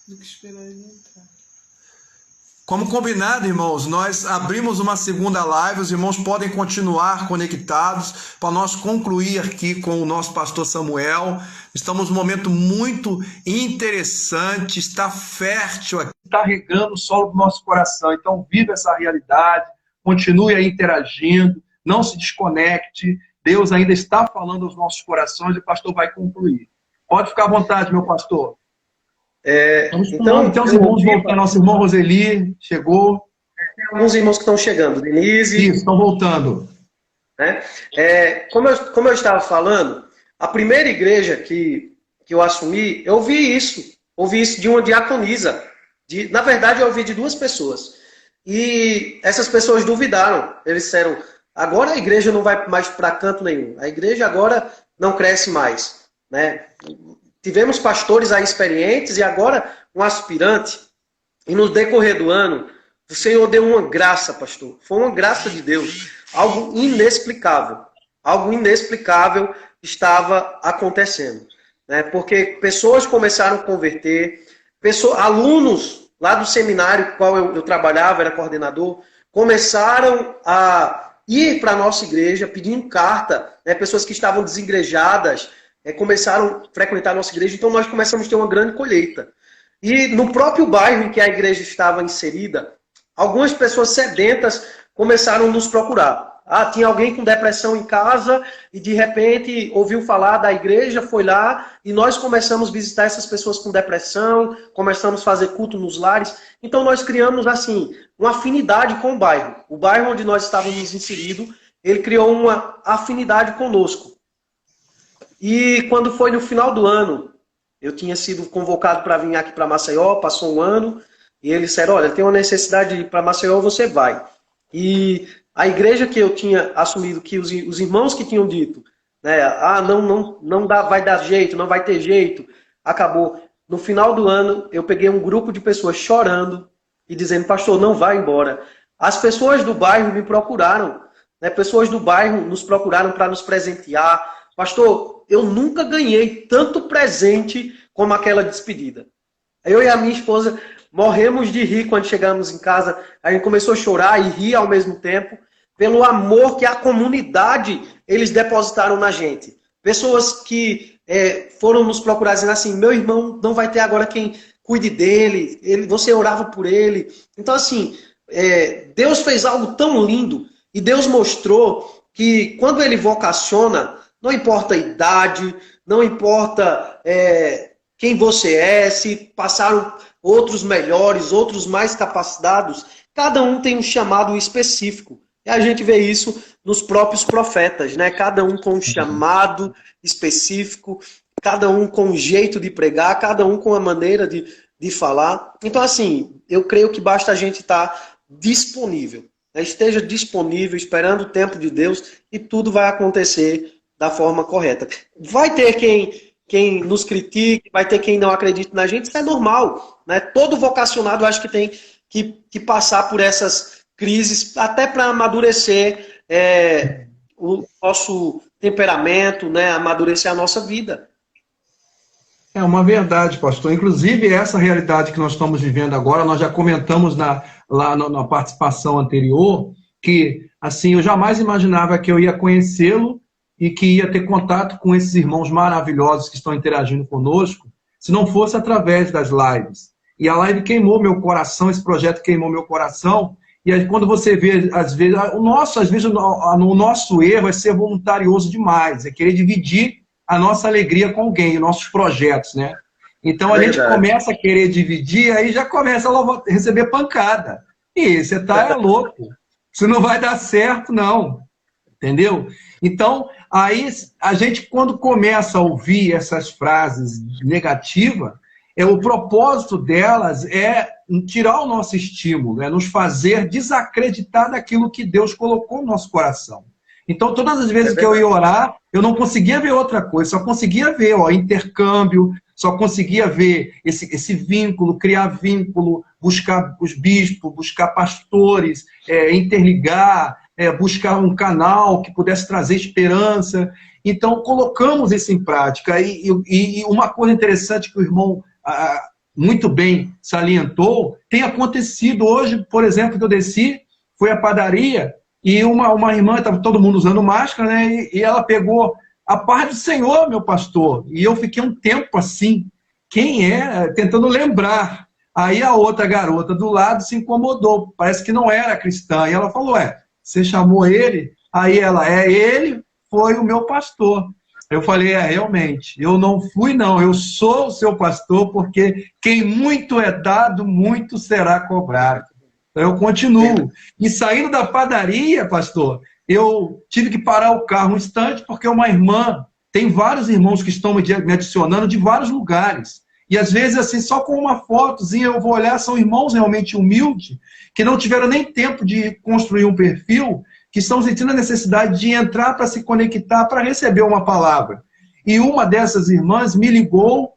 Do que esperar ele entrar. Como combinado, irmãos, nós abrimos uma segunda live, os irmãos podem continuar conectados para nós concluir aqui com o nosso pastor Samuel. Estamos num momento muito interessante, está fértil aqui, está regando o solo do nosso coração. Então, viva essa realidade, continue aí interagindo, não se desconecte. Deus ainda está falando aos nossos corações e o pastor vai concluir. Pode ficar à vontade, meu pastor. Então os irmãos voltando, nosso irmão Roseli chegou. Tem alguns irmãos que estão chegando, Denise. Isso, estão voltando. Né? Como eu estava falando, a primeira igreja que eu assumi, eu ouvi isso de uma diaconisa. Na verdade, eu ouvi de duas pessoas. E essas pessoas duvidaram. Eles disseram, agora a igreja não vai mais para canto nenhum. A igreja agora não cresce mais. Né? Tivemos pastores aí experientes e agora um aspirante. E no decorrer do ano, o Senhor deu uma graça, pastor. Foi uma graça de Deus. Algo inexplicável. Algo inexplicável estava acontecendo. Né? Porque pessoas começaram a converter, alunos lá do seminário com qual eu trabalhava, era coordenador, começaram a ir para a nossa igreja pedindo carta. Né? Pessoas que estavam desigrejadas, começaram a frequentar a nossa igreja, então nós começamos a ter uma grande colheita. E no próprio bairro em que a igreja estava inserida, algumas pessoas sedentas começaram a nos procurar. Tinha alguém com depressão em casa e de repente ouviu falar da igreja, foi lá e nós começamos a visitar essas pessoas com depressão, começamos a fazer culto nos lares. Então nós criamos assim uma afinidade com o bairro. O bairro onde nós estávamos inseridos, ele criou uma afinidade conosco. E quando foi no final do ano, eu tinha sido convocado para vir aqui para Maceió, passou um ano, e eles disseram, olha, tem uma necessidade de ir para Maceió, você vai. E a igreja que eu tinha assumido, que os irmãos que tinham dito, né, não vai dar jeito, não vai ter jeito, acabou. No final do ano, eu peguei um grupo de pessoas chorando e dizendo, pastor, não vai embora. As pessoas do bairro me procuraram, né, pessoas do bairro nos procuraram para nos presentear. Pastor, eu nunca ganhei tanto presente como aquela despedida. Eu e a minha esposa morremos de rir quando chegamos em casa. A gente começou a chorar e rir ao mesmo tempo, pelo amor que a comunidade eles depositaram na gente. Pessoas que foram nos procurar dizendo assim, meu irmão não vai ter agora quem cuide dele, você orava por ele. Então assim, Deus fez algo tão lindo e Deus mostrou que quando ele vocaciona, não importa a idade, não importa quem você é, se passaram outros melhores, outros mais capacitados, cada um tem um chamado específico. E a gente vê isso nos próprios profetas, né? Cada um com um chamado específico, cada um com um jeito de pregar, cada um com a maneira de falar. Então, assim, eu creio que basta a gente estar disponível, né? Esteja disponível, esperando o tempo de Deus e tudo vai acontecer da forma correta. Vai ter quem nos critique, vai ter quem não acredite na gente, isso é normal. Né? Todo vocacionado eu acho que tem que passar por essas crises, até para amadurecer o nosso temperamento, né? Amadurecer a nossa vida. É uma verdade, pastor. Inclusive, essa realidade que nós estamos vivendo agora, nós já comentamos lá na participação anterior, que assim, eu jamais imaginava que eu ia conhecê-lo e que ia ter contato com esses irmãos maravilhosos que estão interagindo conosco, se não fosse através das lives. E a live queimou meu coração, esse projeto queimou meu coração, e aí, quando você vê, às vezes, o nosso erro é ser voluntarioso demais, é querer dividir a nossa alegria com alguém, nossos projetos, né? Então a gente começa a querer dividir, aí já começa a receber pancada. E você tá louco, isso não vai dar certo, não. Entendeu? Então, aí a gente, quando começa a ouvir essas frases negativas, o propósito delas é tirar o nosso estímulo, é nos fazer desacreditar daquilo que Deus colocou no nosso coração. Então, todas as vezes que eu ia orar, eu não conseguia ver outra coisa, só conseguia ver intercâmbio, só conseguia ver esse vínculo, criar vínculo, buscar os bispos, buscar pastores, interligar, buscar um canal que pudesse trazer esperança. Então, colocamos isso em prática. E uma coisa interessante que o irmão muito bem salientou, tem acontecido hoje, por exemplo, que eu desci, foi à padaria, e uma irmã, estava todo mundo usando máscara, né? E ela pegou a paz do Senhor, meu pastor. E eu fiquei um tempo assim, quem é? Tentando lembrar. Aí a outra garota do lado se incomodou, parece que não era cristã. E ela falou, você chamou ele? Aí ela, ele foi o meu pastor. Eu falei, realmente, eu não fui não, eu sou o seu pastor, porque quem muito é dado, muito será cobrado. Eu continuo. E saindo da padaria, pastor, eu tive que parar o carro um instante, porque uma irmã, tem vários irmãos que estão me adicionando de vários lugares. E às vezes, assim, só com uma fotozinha eu vou olhar, são irmãos realmente humildes, que não tiveram nem tempo de construir um perfil, que estão sentindo a necessidade de entrar para se conectar, para receber uma palavra. E uma dessas irmãs me ligou,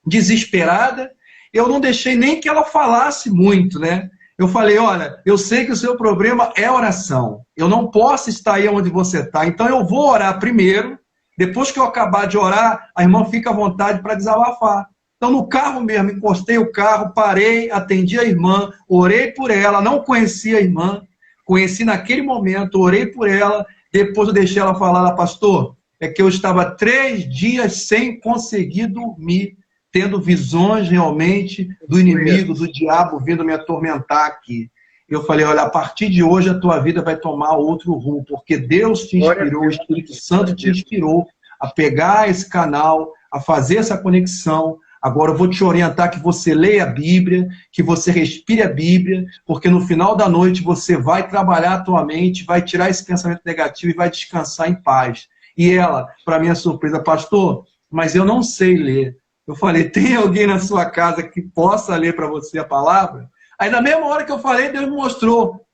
desesperada, eu não deixei nem que ela falasse muito, né? Eu falei, olha, eu sei que o seu problema é oração. Eu não posso estar aí onde você está. Então eu vou orar primeiro. Depois que eu acabar de orar, a irmã fica à vontade para desabafar. Então no carro mesmo, encostei o carro, parei, atendi a irmã, orei por ela, não conhecia a irmã, conheci naquele momento, orei por ela, depois eu deixei ela falar, pastor, é que eu estava 3 dias sem conseguir dormir, tendo visões realmente do inimigo, do diabo vindo me atormentar aqui. Eu falei, olha, a partir de hoje a tua vida vai tomar outro rumo, porque Deus te inspirou, o Espírito Santo te inspirou a pegar esse canal, a fazer essa conexão. Agora eu vou te orientar que você leia a Bíblia, que você respire a Bíblia, porque no final da noite você vai trabalhar a tua mente, vai tirar esse pensamento negativo e vai descansar em paz. E ela, para minha surpresa, pastor, mas eu não sei ler. Eu falei, tem alguém na sua casa que possa ler para você a palavra? Aí na mesma hora que eu falei, Deus me mostrou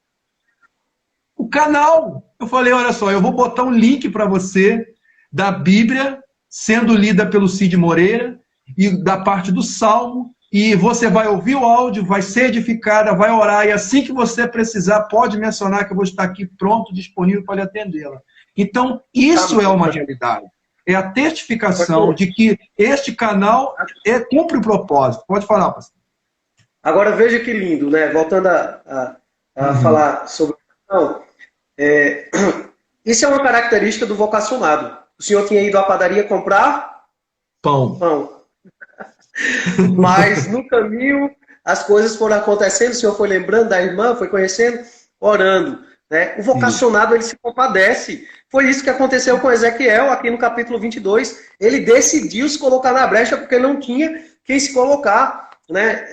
o canal. Eu falei, olha só, eu vou botar um link para você da Bíblia sendo lida pelo Cid Moreira e da parte do Salmo, e você vai ouvir o áudio, vai ser edificada, vai orar, e assim que você precisar, pode mencionar que eu vou estar aqui pronto, disponível para lhe atendê-la. Então, isso é uma realidade. É a testificação de que este canal cumpre o propósito. Pode falar, pastor. Agora veja que lindo, né? Voltando a falar sobre não, isso é uma característica do vocacionado. O senhor tinha ido à padaria comprar pão. Mas no caminho as coisas foram acontecendo, o senhor foi lembrando da irmã, foi conhecendo, orando. Né? O vocacionado, ele se compadece. Foi isso que aconteceu com Ezequiel, aqui no capítulo 22. Ele decidiu se colocar na brecha porque não tinha quem se colocar. Né?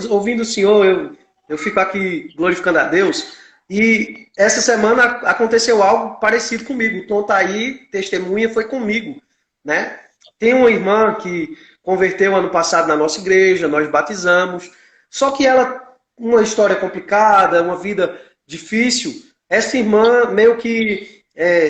Ouvindo o senhor, eu fico aqui glorificando a Deus. E essa semana aconteceu algo parecido comigo. O Tom tá aí, testemunha, foi comigo. Né? Tem uma irmã que converteu ano passado na nossa igreja, nós batizamos. Só que ela, uma história complicada, uma vida difícil, essa irmã meio que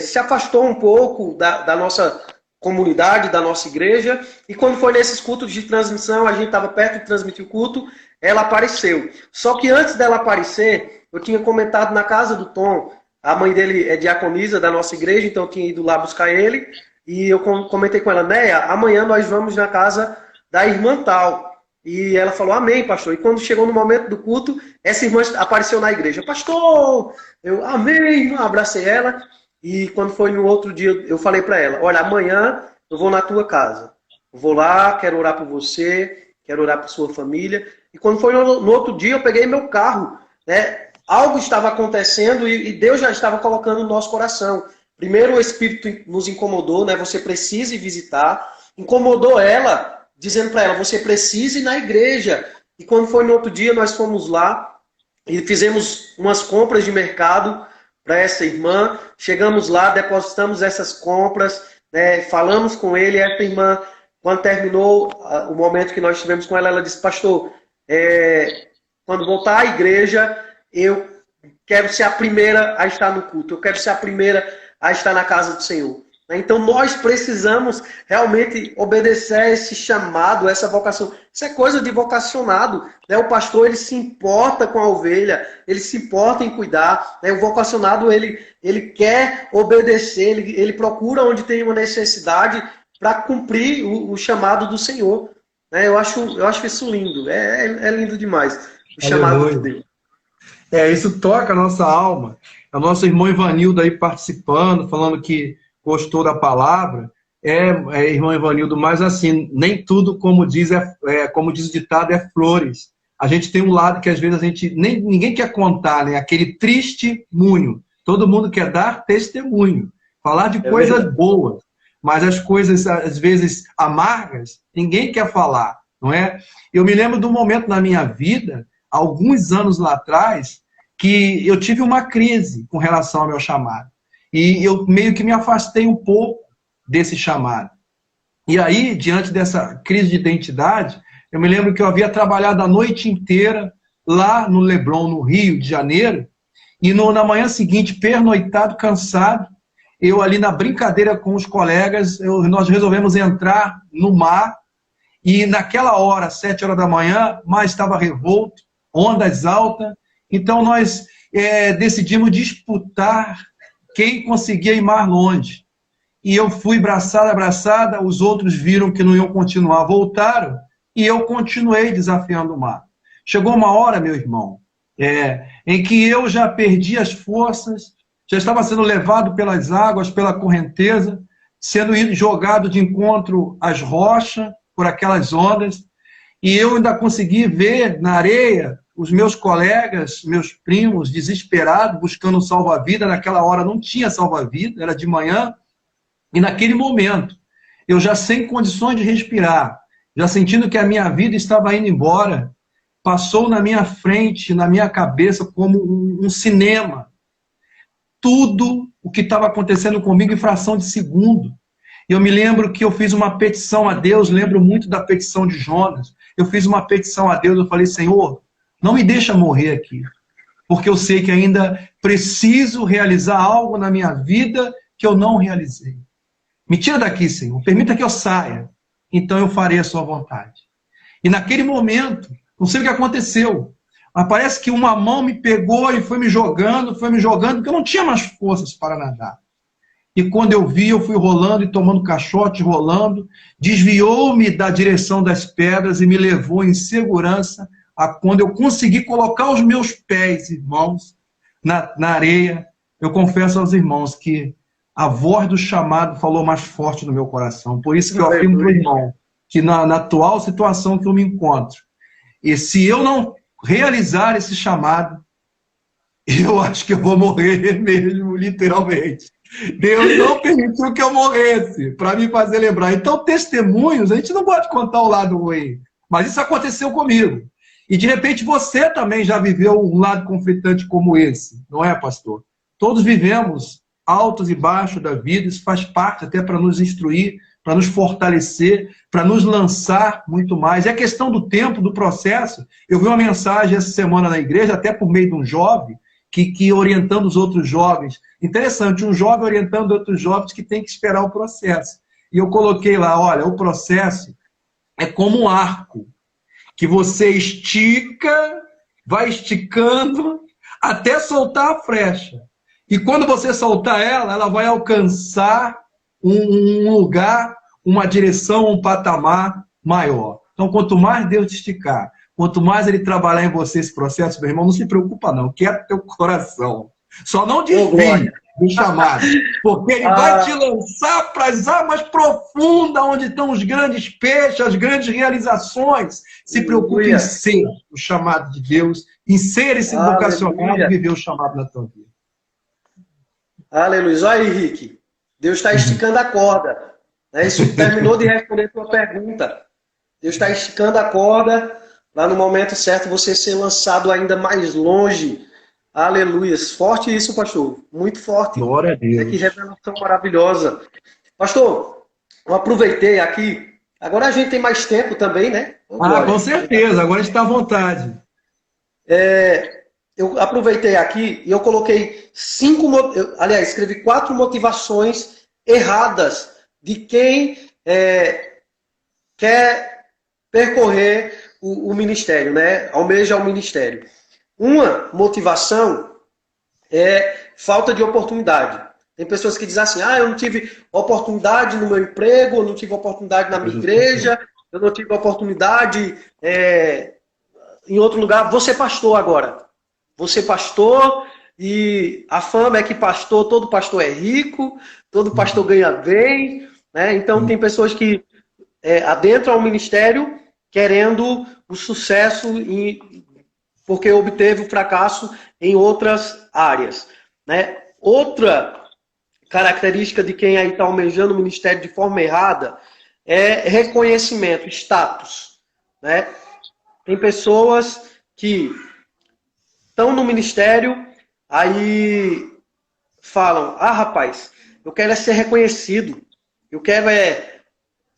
se afastou um pouco da nossa comunidade, da nossa igreja, e quando foi nesses cultos de transmissão, a gente estava perto de transmitir o culto, ela apareceu. Só que antes dela aparecer, eu tinha comentado na casa do Tom, a mãe dele é diaconisa da nossa igreja, então eu tinha ido lá buscar ele, e eu comentei com ela, Néia, amanhã nós vamos na casa da irmã tal. E ela falou, amém, pastor. E quando chegou no momento do culto, essa irmã apareceu na igreja. Pastor, eu amém, abracei ela. E quando foi no outro dia, eu falei para ela, olha, amanhã eu vou na tua casa. Eu vou lá, quero orar por você, quero orar por sua família. E quando foi no outro dia, eu peguei meu carro. Né? Algo estava acontecendo e Deus já estava colocando no nosso coração. Primeiro o Espírito nos incomodou, né? Você precisa ir visitar. Incomodou ela, dizendo para ela, você precisa ir na igreja. E quando foi no outro dia, nós fomos lá e fizemos umas compras de mercado para essa irmã. Chegamos lá, depositamos essas compras, né, falamos com ele. E essa irmã, quando terminou o momento que nós tivemos com ela, ela disse, pastor, quando voltar à igreja, eu quero ser a primeira a estar no culto. Eu quero ser a primeira a estar na casa do Senhor. né? Então nós precisamos realmente obedecer a esse chamado, a essa vocação. Isso é coisa de vocacionado, né? O pastor, ele se importa com a ovelha, ele se importa em cuidar, né? O vocacionado, ele quer obedecer, ele procura onde tem uma necessidade para cumprir o chamado do Senhor, né? Eu acho isso lindo, é lindo demais, o chamado de Deus. Isso toca a nossa alma. É o nosso irmão Ivanildo aí participando, falando que gostou da palavra. Irmão Ivanildo, mas assim, nem tudo, como diz o ditado, é flores. A gente tem um lado que às vezes ninguém quer contar, né? Aquele testemunho. Todo mundo quer dar testemunho, falar de coisas boas, mas as coisas às vezes amargas, ninguém quer falar, não é? Eu me lembro de um momento na minha vida, alguns anos lá atrás, que eu tive uma crise com relação ao meu chamado. E eu meio que me afastei um pouco desse chamado. E aí, diante dessa crise de identidade, eu me lembro que eu havia trabalhado a noite inteira lá no Leblon, no Rio de Janeiro, e na manhã seguinte, pernoitado, cansado, eu ali na brincadeira com os colegas, nós resolvemos entrar no mar, e naquela hora, 7 horas da manhã, o mar estava revolto, ondas altas, então nós decidimos disputar quem conseguia ir mais longe. E eu fui abraçada, os outros viram que não iam continuar, voltaram, e eu continuei desafiando o mar. Chegou uma hora, meu irmão, em que eu já perdi as forças, já estava sendo levado pelas águas, pela correnteza, sendo jogado de encontro às rochas, por aquelas ondas, e eu ainda consegui ver na areia os meus colegas, meus primos, desesperados, buscando um salva-vida. Naquela hora não tinha salva-vida, era de manhã, e naquele momento, eu já sem condições de respirar, já sentindo que a minha vida estava indo embora, passou na minha frente, na minha cabeça, como um cinema. Tudo o que estava acontecendo comigo em fração de segundo. Eu me lembro que eu fiz uma petição a Deus, lembro muito da petição de Jonas. Eu fiz uma petição a Deus, eu falei, Senhor, não me deixa morrer aqui, porque eu sei que ainda preciso realizar algo na minha vida que eu não realizei. Me tira daqui, Senhor, permita que eu saia, então eu farei a sua vontade. E naquele momento, não sei o que aconteceu, mas parece que uma mão me pegou e foi me jogando, porque eu não tinha mais forças para nadar. E quando eu vi, eu fui rolando e tomando caixote, rolando, desviou-me da direção das pedras e me levou em segurança a quando eu consegui colocar os meus pés, irmãos, na areia. Eu confesso aos irmãos que a voz do chamado falou mais forte no meu coração. Por isso que eu afirmo para o irmão que na atual situação que eu me encontro, e se eu não realizar esse chamado, eu acho que eu vou morrer mesmo, literalmente. Deus não permitiu que eu morresse, para me fazer lembrar. Então, testemunhos, a gente não pode contar o lado ruim, mas isso aconteceu comigo. E, de repente, você também já viveu um lado conflitante como esse, não é, pastor? Todos vivemos altos e baixos da vida, isso faz parte até para nos instruir, para nos fortalecer, para nos lançar muito mais. É a questão do tempo, do processo. Eu vi uma mensagem essa semana na igreja, até por meio de um jovem, que orientando os outros jovens. Interessante, um jovem orientando outros jovens que tem que esperar o processo. E eu coloquei lá, olha, o processo é como um arco, que você estica, vai esticando, até soltar a flecha. E quando você soltar ela vai alcançar um lugar, uma direção, um patamar maior. Então, quanto mais Deus te esticar, quanto mais Ele trabalhar em você esse processo, meu irmão, não se preocupa não, quieta teu coração. Só não desvie do chamado, porque Ele vai te lançar para as águas profundas, onde estão os grandes peixes, as grandes realizações. Se preocupe em ser o chamado de Deus, em ser esse vocacionado e viver o chamado na tua vida. Aleluia. Olha aí, Henrique. Deus está esticando a corda. Né? Isso terminou de responder a tua pergunta. Deus está esticando a corda, lá no momento certo você ser lançado ainda mais longe. Aleluia. Forte isso, pastor. Muito forte. Glória a Deus. Que revelação maravilhosa. Pastor, eu aproveitei aqui. Agora a gente tem mais tempo também, né? Com certeza. Agora a gente está à vontade. Eu aproveitei aqui e eu coloquei escrevi 4 motivações erradas de quem quer percorrer o ministério, né? Almeja o ministério. Uma motivação é falta de oportunidade. Tem pessoas que dizem assim, eu não tive oportunidade no meu emprego, eu não tive oportunidade na minha igreja, eu não tive oportunidade em outro lugar. Vou ser pastor agora. Vou ser pastor e a fama é que todo pastor é rico, todo pastor ganha bem, né? Então tem pessoas que adentram ao ministério querendo o sucesso porque obteve o fracasso em outras áreas, né? Outra característica de quem aí está almejando o ministério de forma errada é reconhecimento, status, né? Tem pessoas que estão no ministério, aí falam, rapaz, eu quero ser reconhecido, eu quero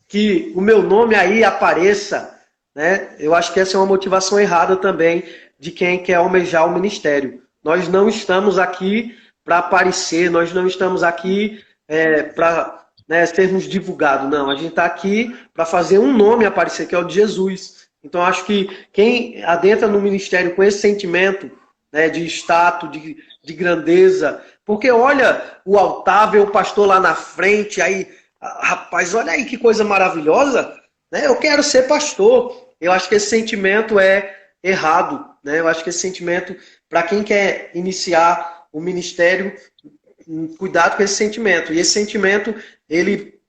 que o meu nome aí apareça, né? Eu acho que essa é uma motivação errada também de quem quer almejar o ministério. Nós não estamos aqui para aparecer, nós não estamos aqui para sermos divulgados, não. A gente está aqui para fazer um nome aparecer, que é o de Jesus. Então, acho que quem adentra no ministério com esse sentimento, né, de status, de grandeza, porque olha o altar, vê o pastor lá na frente, aí, rapaz, olha aí que coisa maravilhosa, né? Eu quero ser pastor. Eu acho que esse sentimento é errado, né? Eu acho que esse sentimento, para quem quer iniciar o ministério, cuidado com esse sentimento. E esse sentimento, ele,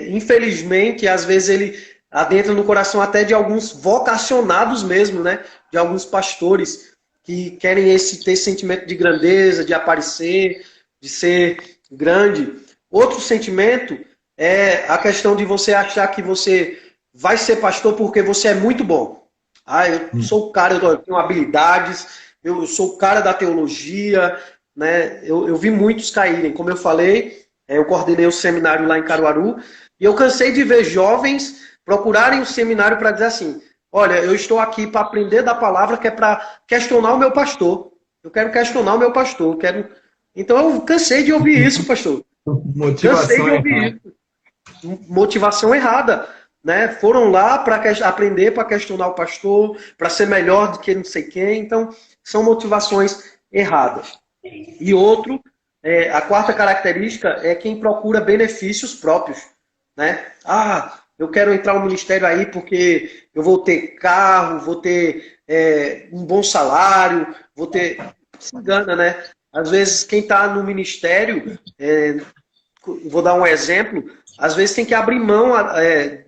infelizmente, às vezes ele adentra no coração até de alguns vocacionados mesmo, né? De alguns pastores que querem ter esse sentimento de grandeza, de aparecer, de ser grande. Outro sentimento é a questão de você achar que você vai ser pastor porque você é muito bom. Eu sou o cara, eu tenho habilidades, eu sou o cara da teologia, né? Eu vi muitos caírem. Como eu falei, eu coordenei o seminário lá em Caruaru, e eu cansei de ver jovens procurarem o seminário para dizer assim, olha, eu estou aqui para aprender da palavra, que é para questionar o meu pastor. Eu quero questionar o meu pastor. Então eu cansei de ouvir isso, pastor. Cansei de ouvir isso. Motivação errada. Né? Foram lá para aprender, para questionar o pastor, para ser melhor do que não sei quem. Então, são motivações erradas. E a quarta característica é quem procura benefícios próprios. Né? Eu quero entrar no ministério aí porque eu vou ter carro, vou ter um bom salário, vou ter... Se engana, né? Às vezes, quem está no ministério, vou dar um exemplo, às vezes tem que abrir mão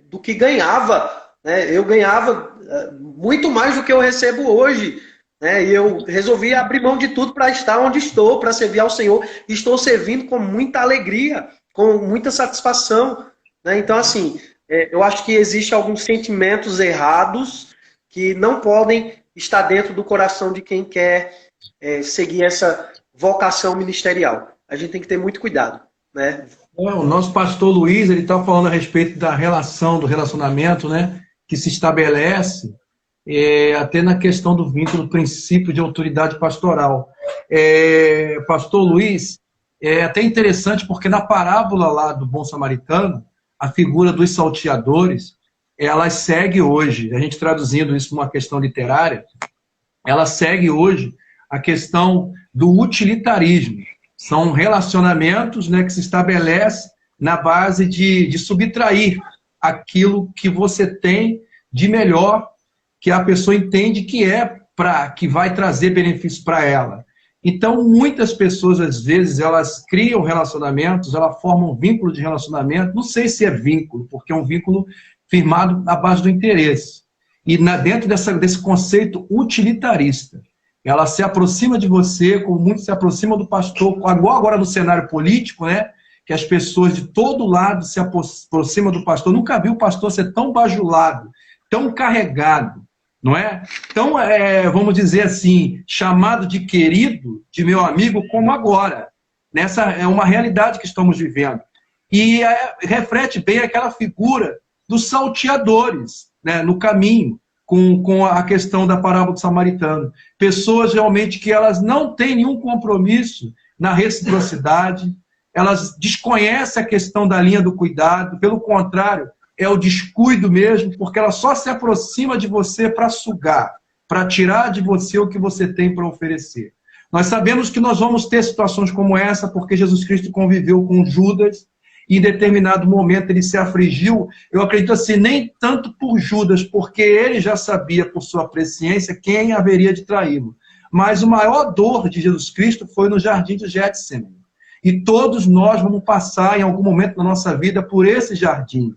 do que ganhava. Né? Eu ganhava muito mais do que eu recebo hoje. Né? E eu resolvi abrir mão de tudo para estar onde estou, para servir ao Senhor. E estou servindo com muita alegria, com muita satisfação. Né? Então, assim, eu acho que existem alguns sentimentos errados que não podem estar dentro do coração de quem quer seguir essa vocação ministerial. A gente tem que ter muito cuidado. Né? O nosso pastor Luiz, ele está falando a respeito da relação, do relacionamento, né, que se estabelece até na questão do vínculo, do princípio de autoridade pastoral. Pastor Luiz, é até interessante porque na parábola lá do bom samaritano, a figura dos salteadores, ela segue hoje, a gente traduzindo isso numa questão literária, ela segue hoje a questão do utilitarismo. São relacionamentos, né, que se estabelecem na base de subtrair aquilo que você tem de melhor, que a pessoa entende que vai trazer benefício para ela. Então, muitas pessoas, às vezes, elas criam relacionamentos, elas formam um vínculo de relacionamento, não sei se é vínculo, porque é um vínculo firmado na base do interesse. E dentro desse conceito utilitarista, ela se aproxima de você, como muito se aproxima do pastor, agora no cenário político, né? Que as pessoas de todo lado se aproximam do pastor. Nunca vi o pastor ser tão bajulado, tão carregado, não é? Tão, vamos dizer assim, chamado de querido, de meu amigo, como agora. Nessa é uma realidade que estamos vivendo. E reflete bem aquela figura dos salteadores, né, no caminho, com a questão da parábola do samaritano. Pessoas realmente que elas não têm nenhum compromisso na reciprocidade, elas desconhecem a questão da linha do cuidado, pelo contrário, é o descuido mesmo, porque ela só se aproxima de você para sugar, para tirar de você o que você tem para oferecer. Nós sabemos que nós vamos ter situações como essa, porque Jesus Cristo conviveu com Judas, e em determinado momento ele se afligiu, eu acredito assim, nem tanto por Judas, porque ele já sabia por sua presciência quem haveria de traí-lo. Mas o maior dor de Jesus Cristo foi no jardim de Getsêmani. E todos nós vamos passar em algum momento da nossa vida por esse jardim.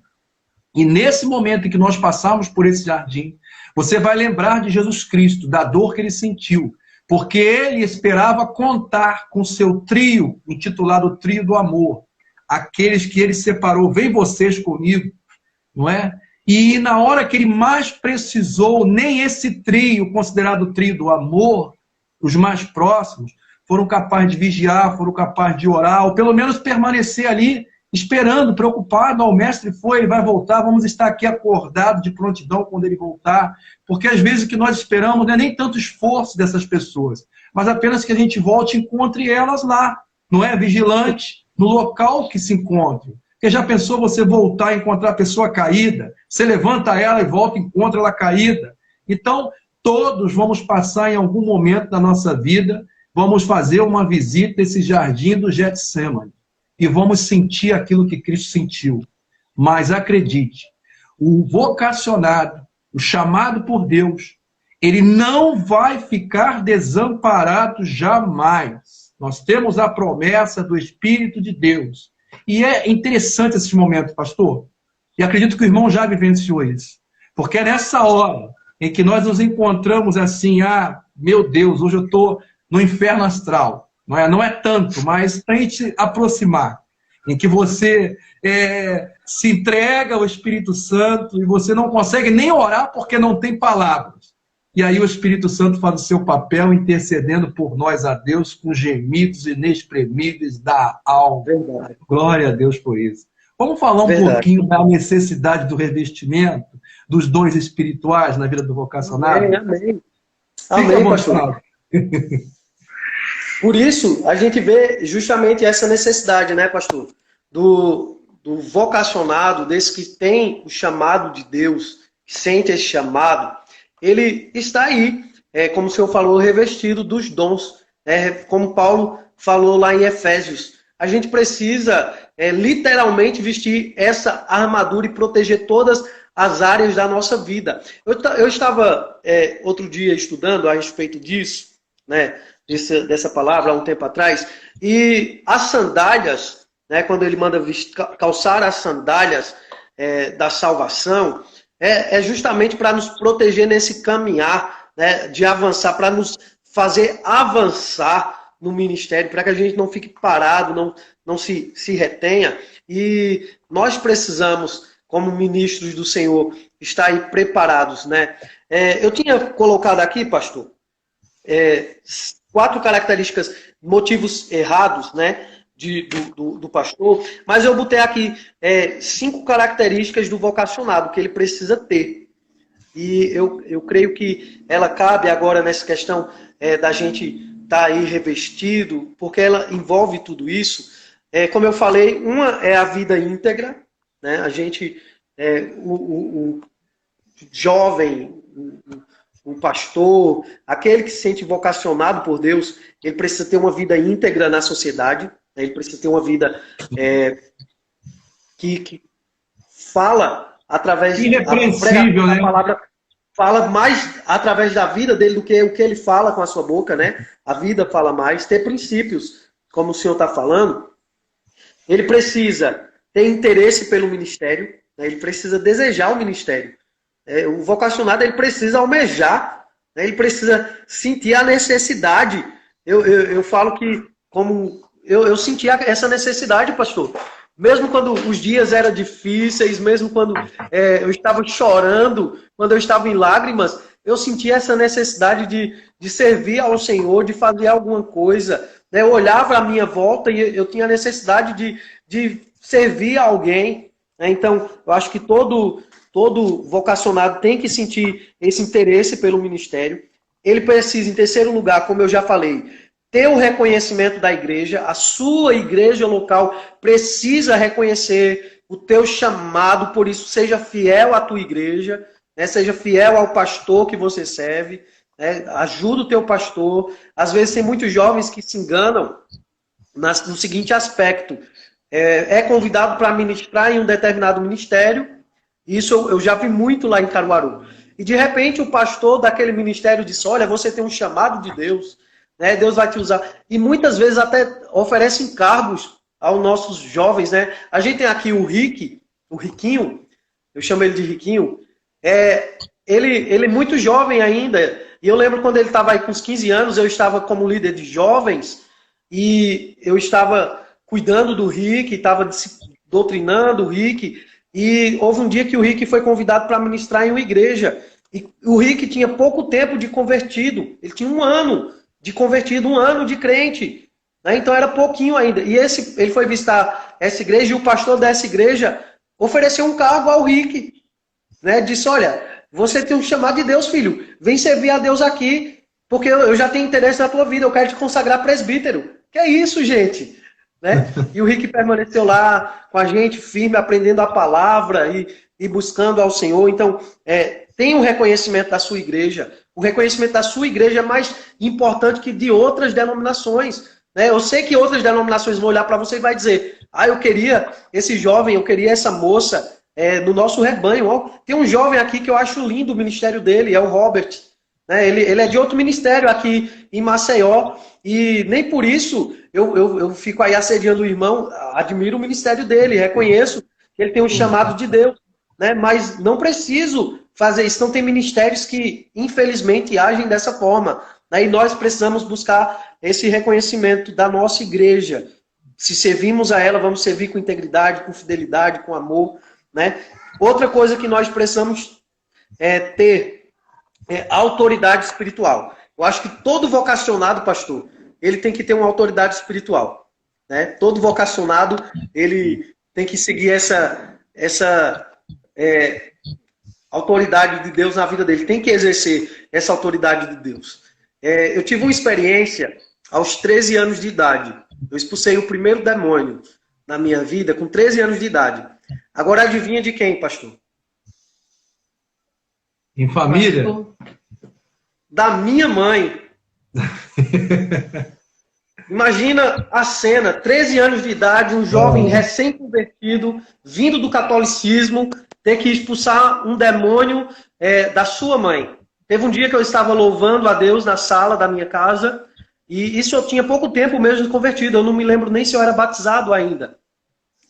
E nesse momento em que nós passamos por esse jardim, você vai lembrar de Jesus Cristo, da dor que ele sentiu, porque ele esperava contar com seu trio, intitulado Trio do Amor, aqueles que ele separou, vem vocês comigo, não é? E na hora que ele mais precisou, nem esse trio, considerado trio do amor, os mais próximos, foram capazes de vigiar, foram capazes de orar, ou pelo menos permanecer ali, esperando, preocupado, o mestre foi, ele vai voltar, vamos estar aqui acordados de prontidão quando ele voltar, porque às vezes o que nós esperamos não é nem tanto esforço dessas pessoas, mas apenas que a gente volte e encontre elas lá, não é? Vigilante, no local que se encontre. Porque já pensou você voltar e encontrar a pessoa caída? Você levanta ela e volta e encontra ela caída. Então, todos vamos passar em algum momento da nossa vida, vamos fazer uma visita a esse jardim do Getsêmani e vamos sentir aquilo que Cristo sentiu. Mas acredite, o vocacionado, o chamado por Deus, ele não vai ficar desamparado jamais. Nós temos a promessa do Espírito de Deus. E é interessante esse momento, pastor. E acredito que o irmão já vivenciou isso. Porque é nessa hora em que nós nos encontramos assim, meu Deus, hoje eu estou no inferno astral. Não é tanto, mas tente aproximar. Em que você se entrega ao Espírito Santo e você não consegue nem orar porque não tem palavras. E aí o Espírito Santo faz o seu papel intercedendo por nós a Deus com gemidos inexprimíveis da alma. Verdade. Glória a Deus por isso. Vamos falar um pouquinho da necessidade do revestimento dos dons espirituais na vida do vocacionado? Amém. Amém, pastor. Por isso, a gente vê justamente essa necessidade, né, pastor? Do vocacionado, desse que tem o chamado de Deus, que sente esse chamado, ele está aí, como o senhor falou, revestido dos dons, como Paulo falou lá em Efésios. A gente precisa literalmente vestir essa armadura e proteger todas as áreas da nossa vida. Eu estava outro dia estudando a respeito disso, né, dessa palavra, há um tempo atrás, e as sandálias, né, quando ele manda calçar as sandálias da salvação, é justamente para nos proteger nesse caminhar, né, de avançar, para nos fazer avançar no ministério, para que a gente não fique parado, não se retenha. E nós precisamos, como ministros do Senhor, estar aí preparados, né? Eu tinha colocado aqui, pastor, 4 características, motivos errados, né, do pastor, mas eu botei aqui 5 características do vocacionado que ele precisa ter. E eu creio que ela cabe agora nessa questão da gente estar aí revestido, porque ela envolve tudo isso. Como eu falei, uma é a vida íntegra, né? A gente, o jovem, o pastor, aquele que se sente vocacionado por Deus, ele precisa ter uma vida íntegra na sociedade, né? Ele precisa ter uma vida que fala através irrepreensível, né? A palavra fala mais através da vida dele do que o que ele fala com a sua boca, né? A vida fala mais, ter princípios, como o senhor está falando. Ele precisa ter interesse pelo ministério, né? Ele precisa desejar o ministério. O vocacionado, ele precisa almejar, né? Ele precisa sentir a necessidade. Eu falo que, como eu sentia essa necessidade, pastor. Mesmo quando os dias eram difíceis, mesmo quando eu estava chorando, quando eu estava em lágrimas, eu sentia essa necessidade de servir ao Senhor, de fazer alguma coisa. Né? Eu olhava à minha volta e eu tinha a necessidade de servir a alguém. Né? Então, eu acho que todo vocacionado tem que sentir esse interesse pelo ministério. Ele precisa, em terceiro lugar, como eu já falei, ter o reconhecimento da igreja, a sua igreja local precisa reconhecer o teu chamado, por isso seja fiel à tua igreja, né? Seja fiel ao pastor que você serve, né? Ajuda o teu pastor. Às vezes tem muitos jovens que se enganam no seguinte aspecto: é convidado para ministrar em um determinado ministério. Isso eu já vi muito lá em Caruaru. E de repente o pastor daquele ministério disse: olha, você tem um chamado de Deus, né? Deus vai te usar. E muitas vezes até oferecem cargos aos nossos jovens, né? A gente tem aqui o Rick, o Riquinho, eu chamo ele de Riquinho. Ele é muito jovem ainda. E eu lembro quando ele estava aí com uns 15 anos, eu estava como líder de jovens e eu estava cuidando do Rick, estava doutrinando o Rick. E houve um dia que o Rick foi convidado para ministrar em uma igreja. E o Rick tinha pouco tempo de convertido. Ele tinha 1 ano de convertido, 1 ano de crente. Né? Então era pouquinho ainda. E ele foi visitar essa igreja e o pastor dessa igreja ofereceu um cargo ao Rick. Né? Disse: olha, você tem um chamado de Deus, filho. Vem servir a Deus aqui, porque eu já tenho interesse na tua vida. Eu quero te consagrar presbítero. Que é isso, gente? Né? E o Rick permaneceu lá com a gente, firme, aprendendo a palavra e buscando ao Senhor. Então, tem um reconhecimento da sua igreja. O reconhecimento da sua igreja é mais importante que de outras denominações. Né? Eu sei que outras denominações vão olhar para você e vai dizer: eu queria esse jovem, eu queria essa moça no nosso rebanho. Tem um jovem aqui que eu acho lindo o ministério dele, é o Robert. Né? Ele é de outro ministério aqui em Maceió. E nem por isso eu fico aí assediando o irmão. Admiro o ministério dele, reconheço que ele tem um chamado de Deus, né? Mas não preciso fazer isso. Não tem ministérios que, infelizmente, agem dessa forma. Né? E nós precisamos buscar esse reconhecimento da nossa igreja. Se servimos a ela, vamos servir com integridade, com fidelidade, com amor. Né? Outra coisa que nós precisamos ter autoridade espiritual. Eu acho que todo vocacionado, pastor, ele tem que ter uma autoridade espiritual. Né? Todo vocacionado, ele tem que seguir essa autoridade de Deus na vida dele. Tem que exercer essa autoridade de Deus. Eu tive uma experiência aos 13 anos de idade. Eu expulsei o primeiro demônio na minha vida com 13 anos de idade. Agora adivinha de quem, pastor? Em família? Pastor. Da minha mãe. Imagina a cena, 13 anos de idade, um jovem recém-convertido, vindo do catolicismo, ter que expulsar um demônio da sua mãe. Teve um dia que eu estava louvando a Deus na sala da minha casa, e isso eu tinha pouco tempo mesmo de convertido, eu não me lembro nem se eu era batizado ainda.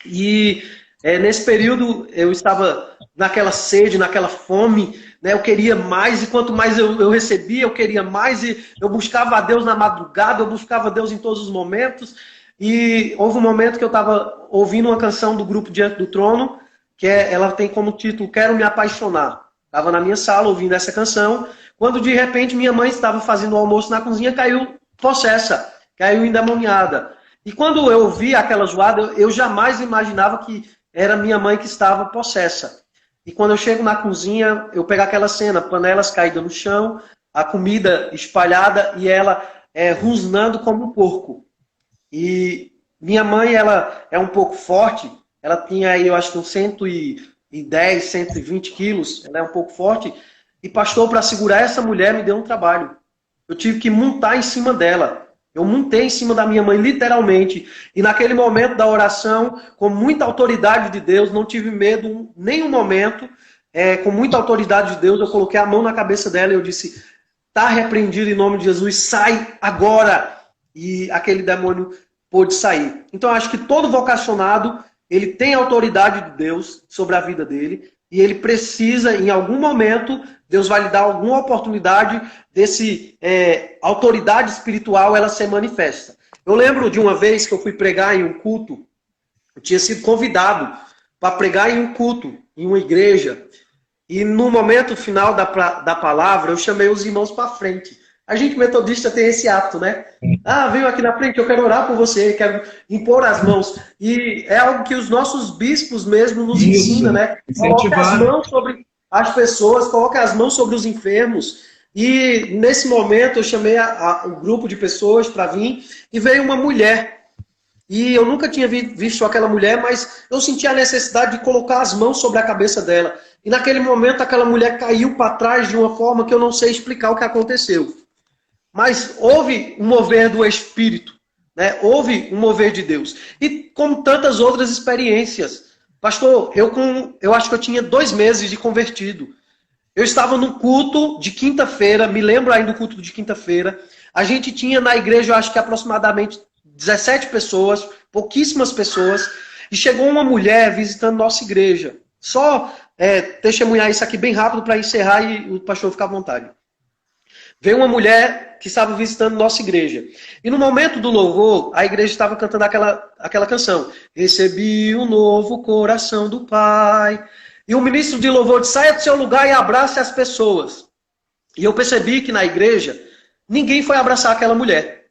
E nesse período eu estava naquela sede, naquela fome, né? Eu queria mais, e quanto mais eu recebia, eu queria mais, e eu buscava a Deus na madrugada, eu buscava a Deus em todos os momentos. E houve um momento que eu estava ouvindo uma canção do grupo Diante do Trono, que ela tem como título Quero Me Apaixonar. Estava na minha sala ouvindo essa canção, quando de repente minha mãe estava fazendo o almoço na cozinha, caiu possessa, caiu endemoniada. E quando eu ouvi aquela zoada, eu jamais imaginava que era minha mãe que estava possessa. E quando eu chego na cozinha, eu pego aquela cena, panelas caídas no chão, a comida espalhada e ela rosnando como um porco. E minha mãe, ela é um pouco forte, ela tinha aí, eu acho que uns 110, 120 quilos, ela é um pouco forte. E pastor, para segurar essa mulher me deu um trabalho. Eu tive que montar em cima dela. Eu montei em cima da minha mãe, literalmente. E naquele momento da oração, com muita autoridade de Deus, não tive medo nenhum momento. Com muita autoridade de Deus, eu coloquei a mão na cabeça dela e eu disse: está repreendido em nome de Jesus, sai agora. E aquele demônio pôde sair. Então, eu acho que todo vocacionado, ele tem autoridade de Deus sobre a vida dele. E ele precisa, em algum momento, Deus vai lhe dar alguma oportunidade desse autoridade espiritual, ela se manifesta. Eu lembro de uma vez que eu fui pregar em um culto, eu tinha sido convidado para pregar em um culto, em uma igreja, e no momento final da palavra, eu chamei os irmãos para frente. A gente metodista tem esse ato, né? Venho aqui na frente, eu quero orar por você, quero impor as mãos. E é algo que os nossos bispos mesmo nos ensinam, né? Coloque as mãos sobre as pessoas, coloque as mãos sobre os enfermos. E nesse momento eu chamei o grupo de pessoas para vir e veio uma mulher. E eu nunca tinha visto aquela mulher, mas eu senti a necessidade de colocar as mãos sobre a cabeça dela. E naquele momento aquela mulher caiu para trás de uma forma que eu não sei explicar o que aconteceu. Mas houve um mover do Espírito, né? Houve um mover de Deus. E como tantas outras experiências. Pastor, eu acho que eu tinha 2 meses de convertido. Eu estava num culto de quinta-feira, me lembro ainda do culto de quinta-feira. A gente tinha na igreja, eu acho que aproximadamente 17 pessoas, pouquíssimas pessoas. E chegou uma mulher visitando nossa igreja. Só testemunhar isso aqui bem rápido para encerrar e o pastor ficar à vontade. Veio uma mulher que estava visitando nossa igreja. E no momento do louvor, a igreja estava cantando aquela canção. Recebi um novo coração do Pai. E o ministro de louvor disse, saia do seu lugar e abrace as pessoas. E eu percebi que na igreja, ninguém foi abraçar aquela mulher.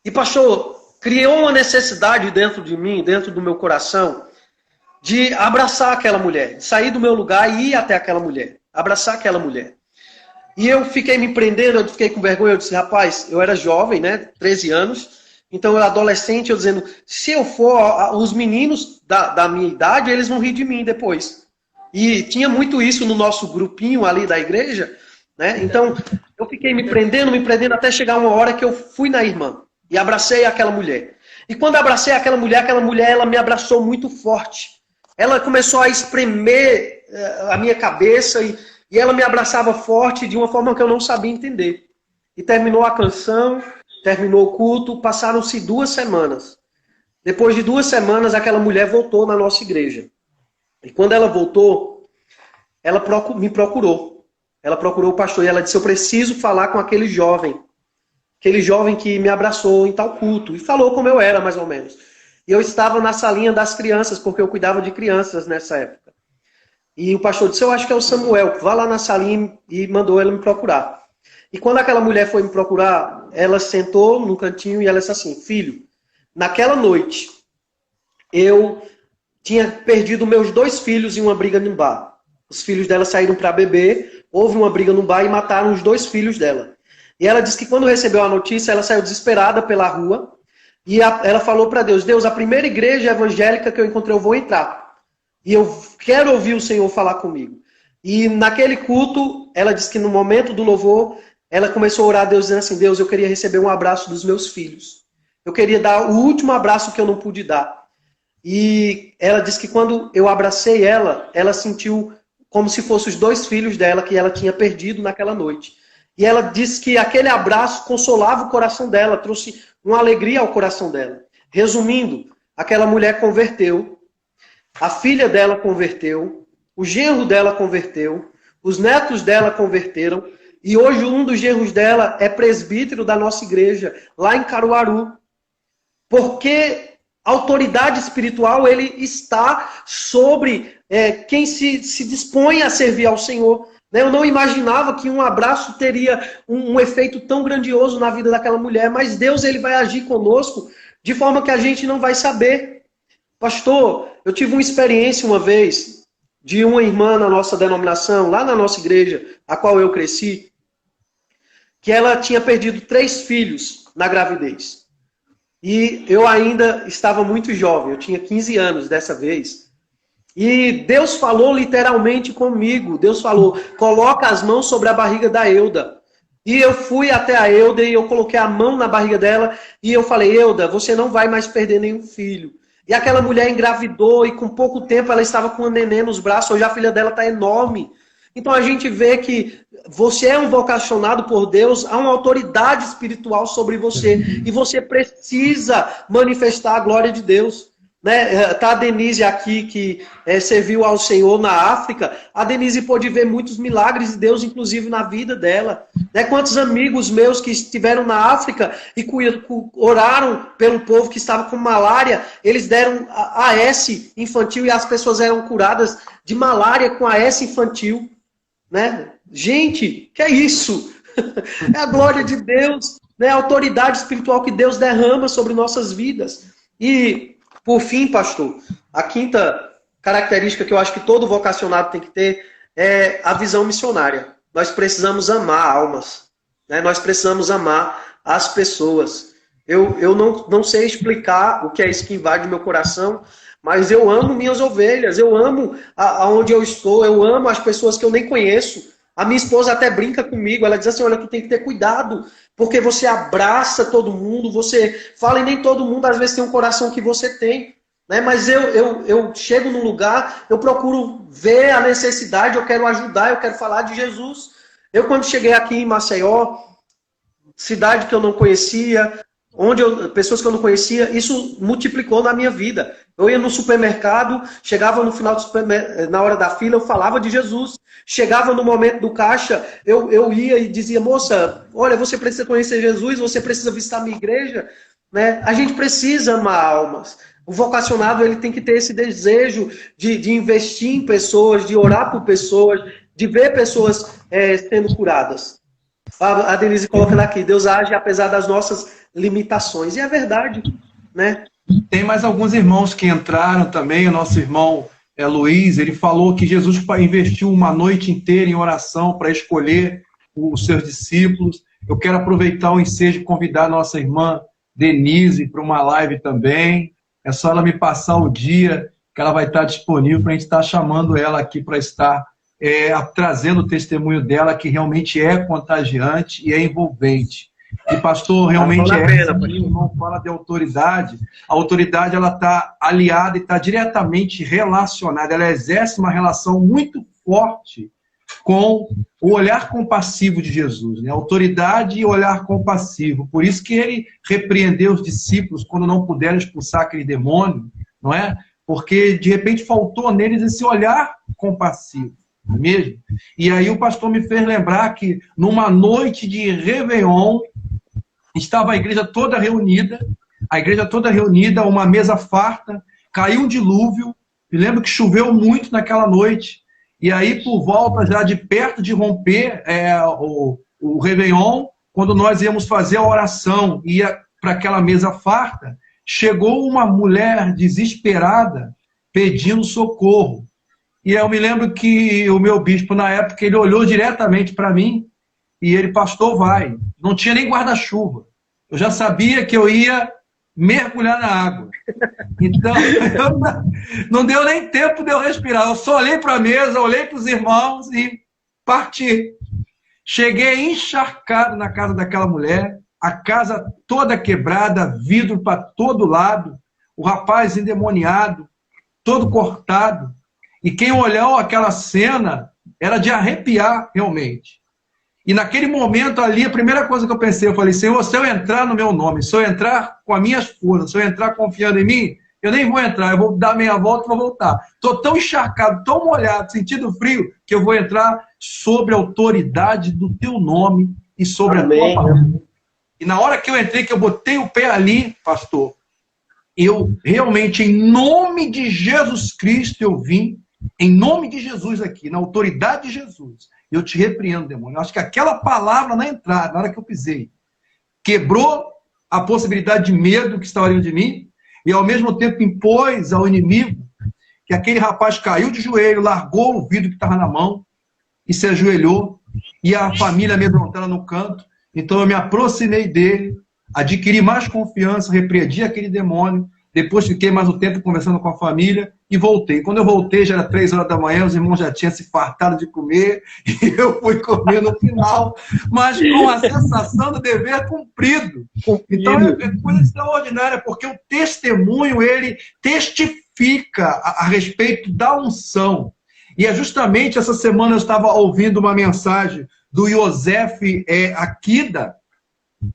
E pastor, criou uma necessidade dentro de mim, dentro do meu coração, de abraçar aquela mulher. De sair do meu lugar e ir até aquela mulher. Abraçar aquela mulher. E eu fiquei me prendendo, eu fiquei com vergonha, eu disse, rapaz, eu era jovem, né, 13 anos, então eu era adolescente, eu dizendo, se eu for, os meninos da minha idade, eles vão rir de mim depois. E tinha muito isso no nosso grupinho ali da igreja, né, então eu fiquei me prendendo, até chegar uma hora que eu fui na irmã e abracei aquela mulher. E quando abracei aquela mulher ela me abraçou muito forte. Ela começou a espremer a minha cabeça e ela me abraçava forte de uma forma que eu não sabia entender. E terminou a canção, terminou o culto, passaram-se 2 semanas. Depois de 2 semanas, aquela mulher voltou na nossa igreja. E quando ela voltou, ela me procurou. Ela procurou o pastor e ela disse, eu preciso falar com aquele jovem que me abraçou em tal culto. E falou como eu era, mais ou menos. E eu estava na salinha das crianças, porque eu cuidava de crianças nessa época. E o pastor disse, eu acho que é o Samuel, vá lá na salinha e mandou ele me procurar. E quando aquela mulher foi me procurar, ela sentou no cantinho e ela disse assim, filho, naquela noite eu tinha perdido meus 2 filhos em uma briga no bar. Os filhos dela saíram para beber, houve uma briga no bar e mataram os 2 filhos dela. E ela disse que quando recebeu a notícia, ela saiu desesperada pela rua e ela falou para Deus, Deus, a primeira igreja evangélica que eu encontrei eu vou entrar. E eu quero ouvir o Senhor falar comigo. E naquele culto, ela disse que no momento do louvor, ela começou a orar a Deus, dizendo assim, Deus, eu queria receber um abraço dos meus filhos. Eu queria dar o último abraço que eu não pude dar. E ela disse que quando eu abracei ela, ela sentiu como se fossem os 2 filhos dela que ela tinha perdido naquela noite. E ela disse que aquele abraço consolava o coração dela, trouxe uma alegria ao coração dela. Resumindo, aquela mulher converteu. A filha dela converteu, o genro dela converteu, os netos dela converteram, e hoje um dos genros dela é presbítero da nossa igreja, lá em Caruaru. Porque a autoridade espiritual, ele está sobre quem se dispõe a servir ao Senhor. Eu não imaginava que um abraço teria um efeito tão grandioso na vida daquela mulher, mas Deus ele vai agir conosco de forma que a gente não vai saber. Pastor, eu tive uma experiência uma vez de uma irmã na nossa denominação, lá na nossa igreja, a qual eu cresci, que ela tinha perdido 3 filhos na gravidez. E eu ainda estava muito jovem, eu tinha 15 anos dessa vez. E Deus falou literalmente comigo. Deus falou, coloca as mãos sobre a barriga da Euda. E eu fui até a Euda e eu coloquei a mão na barriga dela e eu falei, Euda, você não vai mais perder nenhum filho. E aquela mulher engravidou e com pouco tempo ela estava com um neném nos braços. Hoje a filha dela está enorme. Então a gente vê que você é um vocacionado por Deus, há uma autoridade espiritual sobre você. E você precisa manifestar a glória de Deus. Tá a Denise aqui, que serviu ao Senhor na África. A Denise pôde ver muitos milagres de Deus, inclusive na vida dela. Quantos amigos meus que estiveram na África e oraram pelo povo que estava com malária, eles deram AS infantil e as pessoas eram curadas de malária com AS infantil. Gente, que é isso? É a glória de Deus, a autoridade espiritual que Deus derrama sobre nossas vidas. E por fim, pastor, a quinta característica que eu acho que todo vocacionado tem que ter é a visão missionária. nós precisamos amar almas, né? Nós precisamos amar as pessoas. Eu não sei explicar o que é isso que invade meu coração, mas eu amo minhas ovelhas, eu amo aonde eu estou, eu amo as pessoas que eu nem conheço. A minha esposa até brinca comigo, ela diz assim, olha, tu tem que ter cuidado, porque você abraça todo mundo, você fala e nem todo mundo às vezes tem um coração que você tem. Né? Mas eu chego num lugar, eu procuro ver a necessidade, eu quero ajudar, eu quero falar de Jesus. Eu quando cheguei aqui em Maceió, cidade que eu não conhecia, pessoas que eu não conhecia, isso multiplicou na minha vida. Eu ia no supermercado, chegava no final do supermercado, na hora da fila, eu falava de Jesus. Chegava no momento do caixa, eu ia e dizia, moça, olha, você precisa conhecer Jesus, você precisa visitar a minha igreja. Né? A gente precisa amar almas. O vocacionado ele tem que ter esse desejo de investir em pessoas, de orar por pessoas, de ver pessoas sendo curadas. A Denise colocando aqui, Deus age apesar das nossas limitações. E é verdade, né? Tem mais alguns irmãos que entraram também. O nosso irmão Luiz, ele falou que Jesus investiu uma noite inteira em oração para escolher os seus discípulos. Eu quero aproveitar o ensejo e convidar a nossa irmã Denise para uma live também. É só ela me passar o dia que ela vai estar disponível para a gente estar chamando ela aqui para estar trazendo o testemunho dela, que realmente é contagiante e é envolvente. E, pastor, realmente não fala de autoridade. A autoridade ela está aliada e está diretamente relacionada. Ela exerce uma relação muito forte com o olhar compassivo de Jesus, né? Autoridade e olhar compassivo. Por isso que ele repreendeu os discípulos quando não puderam expulsar aquele demônio, não é? Porque de repente faltou neles esse olhar compassivo, não é mesmo? E aí o pastor me fez lembrar que numa noite de Réveillon estava a igreja toda reunida, uma mesa farta, caiu um dilúvio, me lembro que choveu muito naquela noite. E aí, por volta já de perto de romper o Réveillon, quando nós íamos fazer a oração, ia para aquela mesa farta, chegou uma mulher desesperada pedindo socorro. E eu me lembro que o meu bispo, na época, ele olhou diretamente para mim e ele, pastor, vai. Não tinha nem guarda-chuva. Eu já sabia que eu ia mergulhar na água. Então, não deu nem tempo de eu respirar. Eu só olhei para a mesa, olhei para os irmãos e parti. Cheguei encharcado na casa daquela mulher, a casa toda quebrada, vidro para todo lado, o rapaz endemoniado, todo cortado. E quem olhou aquela cena era de arrepiar realmente. E naquele momento ali, a primeira coisa que eu pensei, eu falei, Senhor, se eu entrar no meu nome, se eu entrar com as minhas forças, se eu entrar confiando em mim, eu nem vou entrar, eu vou dar meia volta e vou voltar. Estou tão encharcado, tão molhado, sentindo frio, que eu vou entrar sobre a autoridade do teu nome e sobre a tua palavra. E na hora que eu entrei, que eu botei o pé ali, pastor, eu realmente, em nome de Jesus Cristo, eu vim, em nome de Jesus aqui, na autoridade de Jesus, eu te repreendo, demônio. Eu acho que aquela palavra na entrada, na hora que eu pisei, quebrou a possibilidade de medo que estava dentro de mim e, ao mesmo tempo, impôs ao inimigo que aquele rapaz caiu de joelho, largou o vidro que estava na mão e se ajoelhou, e a família amedrontada no canto. Então, eu me aproximei dele, adquiri mais confiança, repreendi aquele demônio. Depois fiquei mais um tempo conversando com a família e voltei. Quando eu voltei, já era 3 horas da manhã, os irmãos já tinham se fartado de comer e eu fui comer no final, mas com a sensação do dever cumprido. Então é coisa extraordinária, porque o testemunho, ele testifica a respeito da unção. E é justamente essa semana eu estava ouvindo uma mensagem do Yosef Akida,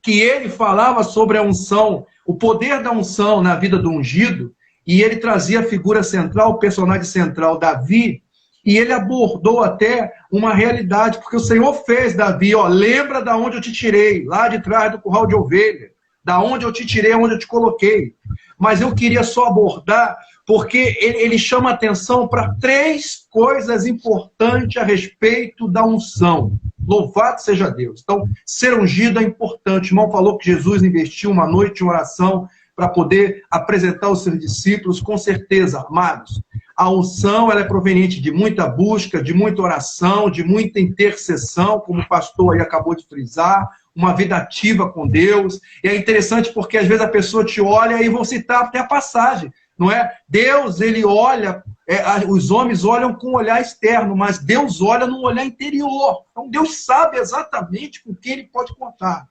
que ele falava sobre a unção, o poder da unção na vida do ungido, e ele trazia a figura central, o personagem central, Davi, e ele abordou até uma realidade, porque o Senhor fez Davi, lembra da onde eu te tirei, lá de trás do curral de ovelha, da onde eu te tirei, onde eu te coloquei. Mas eu queria só abordar, porque ele chama atenção para 3 coisas importantes a respeito da unção. Louvado seja Deus. Então, ser ungido é importante. O irmão falou que Jesus investiu uma noite em oração para poder apresentar os seus discípulos. Com certeza, amados, A unção ela é proveniente de muita busca, de muita oração, de muita intercessão, como o pastor aí acabou de frisar, uma vida ativa com Deus. E é interessante porque às vezes a pessoa te olha e vou citar até a passagem, não é? Deus, ele olha, os homens olham com um olhar externo, mas Deus olha num olhar interior. Então Deus sabe exatamente com quem ele pode contar.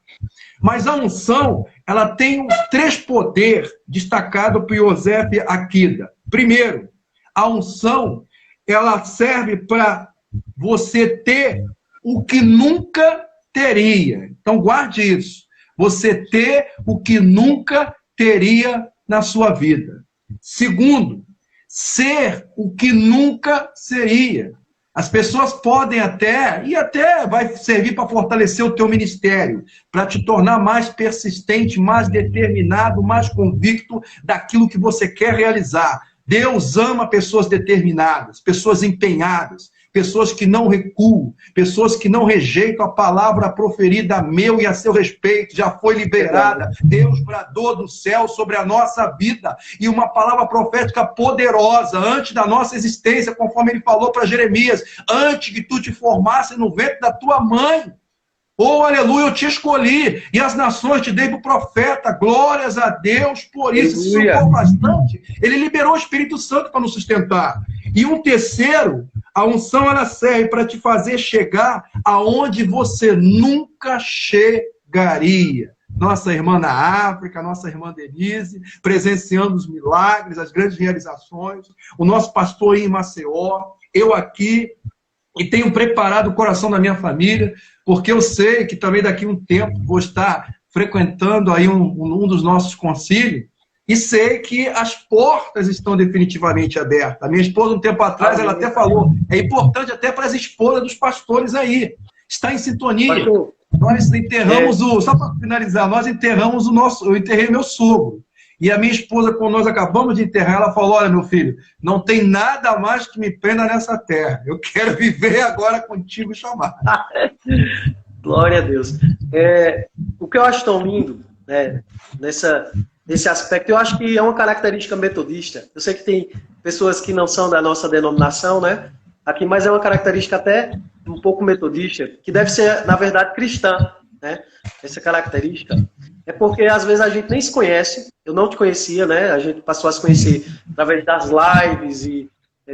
Mas a unção, ela tem os 3 poderes destacados por Yosef Akida. Primeiro, a unção, ela serve para você ter o que nunca teria. Então guarde isso. Você ter o que nunca teria na sua vida. Segundo, ser o que nunca seria. As pessoas podem e até vai servir para fortalecer o teu ministério, para te tornar mais persistente, mais determinado, mais convicto daquilo que você quer realizar. Deus ama pessoas determinadas, pessoas empenhadas, pessoas que não recuam, pessoas que não rejeitam a palavra proferida a meu e a seu respeito, já foi liberada. Deus bradou do céu sobre a nossa vida, e uma palavra profética poderosa, antes da nossa existência, conforme ele falou para Jeremias, antes que tu te formasse no ventre da tua mãe. Oh, aleluia, eu te escolhi, e as nações te dei para o profeta, glórias a Deus por isso. Se for bastante, ele liberou o Espírito Santo para nos sustentar. E um terceiro, a unção ela serve para te fazer chegar aonde você nunca chegaria. Nossa irmã na África, nossa irmã Denise, presenciando os milagres, as grandes realizações, o nosso pastor em Maceió, eu aqui, e tenho preparado o coração da minha família, porque eu sei que também daqui a um tempo vou estar frequentando aí um dos nossos concílios, e sei que as portas estão definitivamente abertas. A minha esposa, um tempo atrás, ela até falou, é importante até para as esposas dos pastores aí, está em sintonia. Pastor, nós enterramos só para finalizar, eu enterrei meu sogro. E a minha esposa, quando nós acabamos de enterrar, ela falou, olha, meu filho, não tem nada mais que me prenda nessa terra. Eu quero viver agora contigo chamado. Glória a Deus. O que eu acho tão lindo, né, nesse aspecto, eu acho que é uma característica metodista. Eu sei que tem pessoas que não são da nossa denominação, né, aqui, mas é uma característica até um pouco metodista, que deve ser, na verdade, cristã, né, essa característica. É porque, às vezes, a gente nem se conhece. Eu não te conhecia, né? A gente passou a se conhecer através das lives e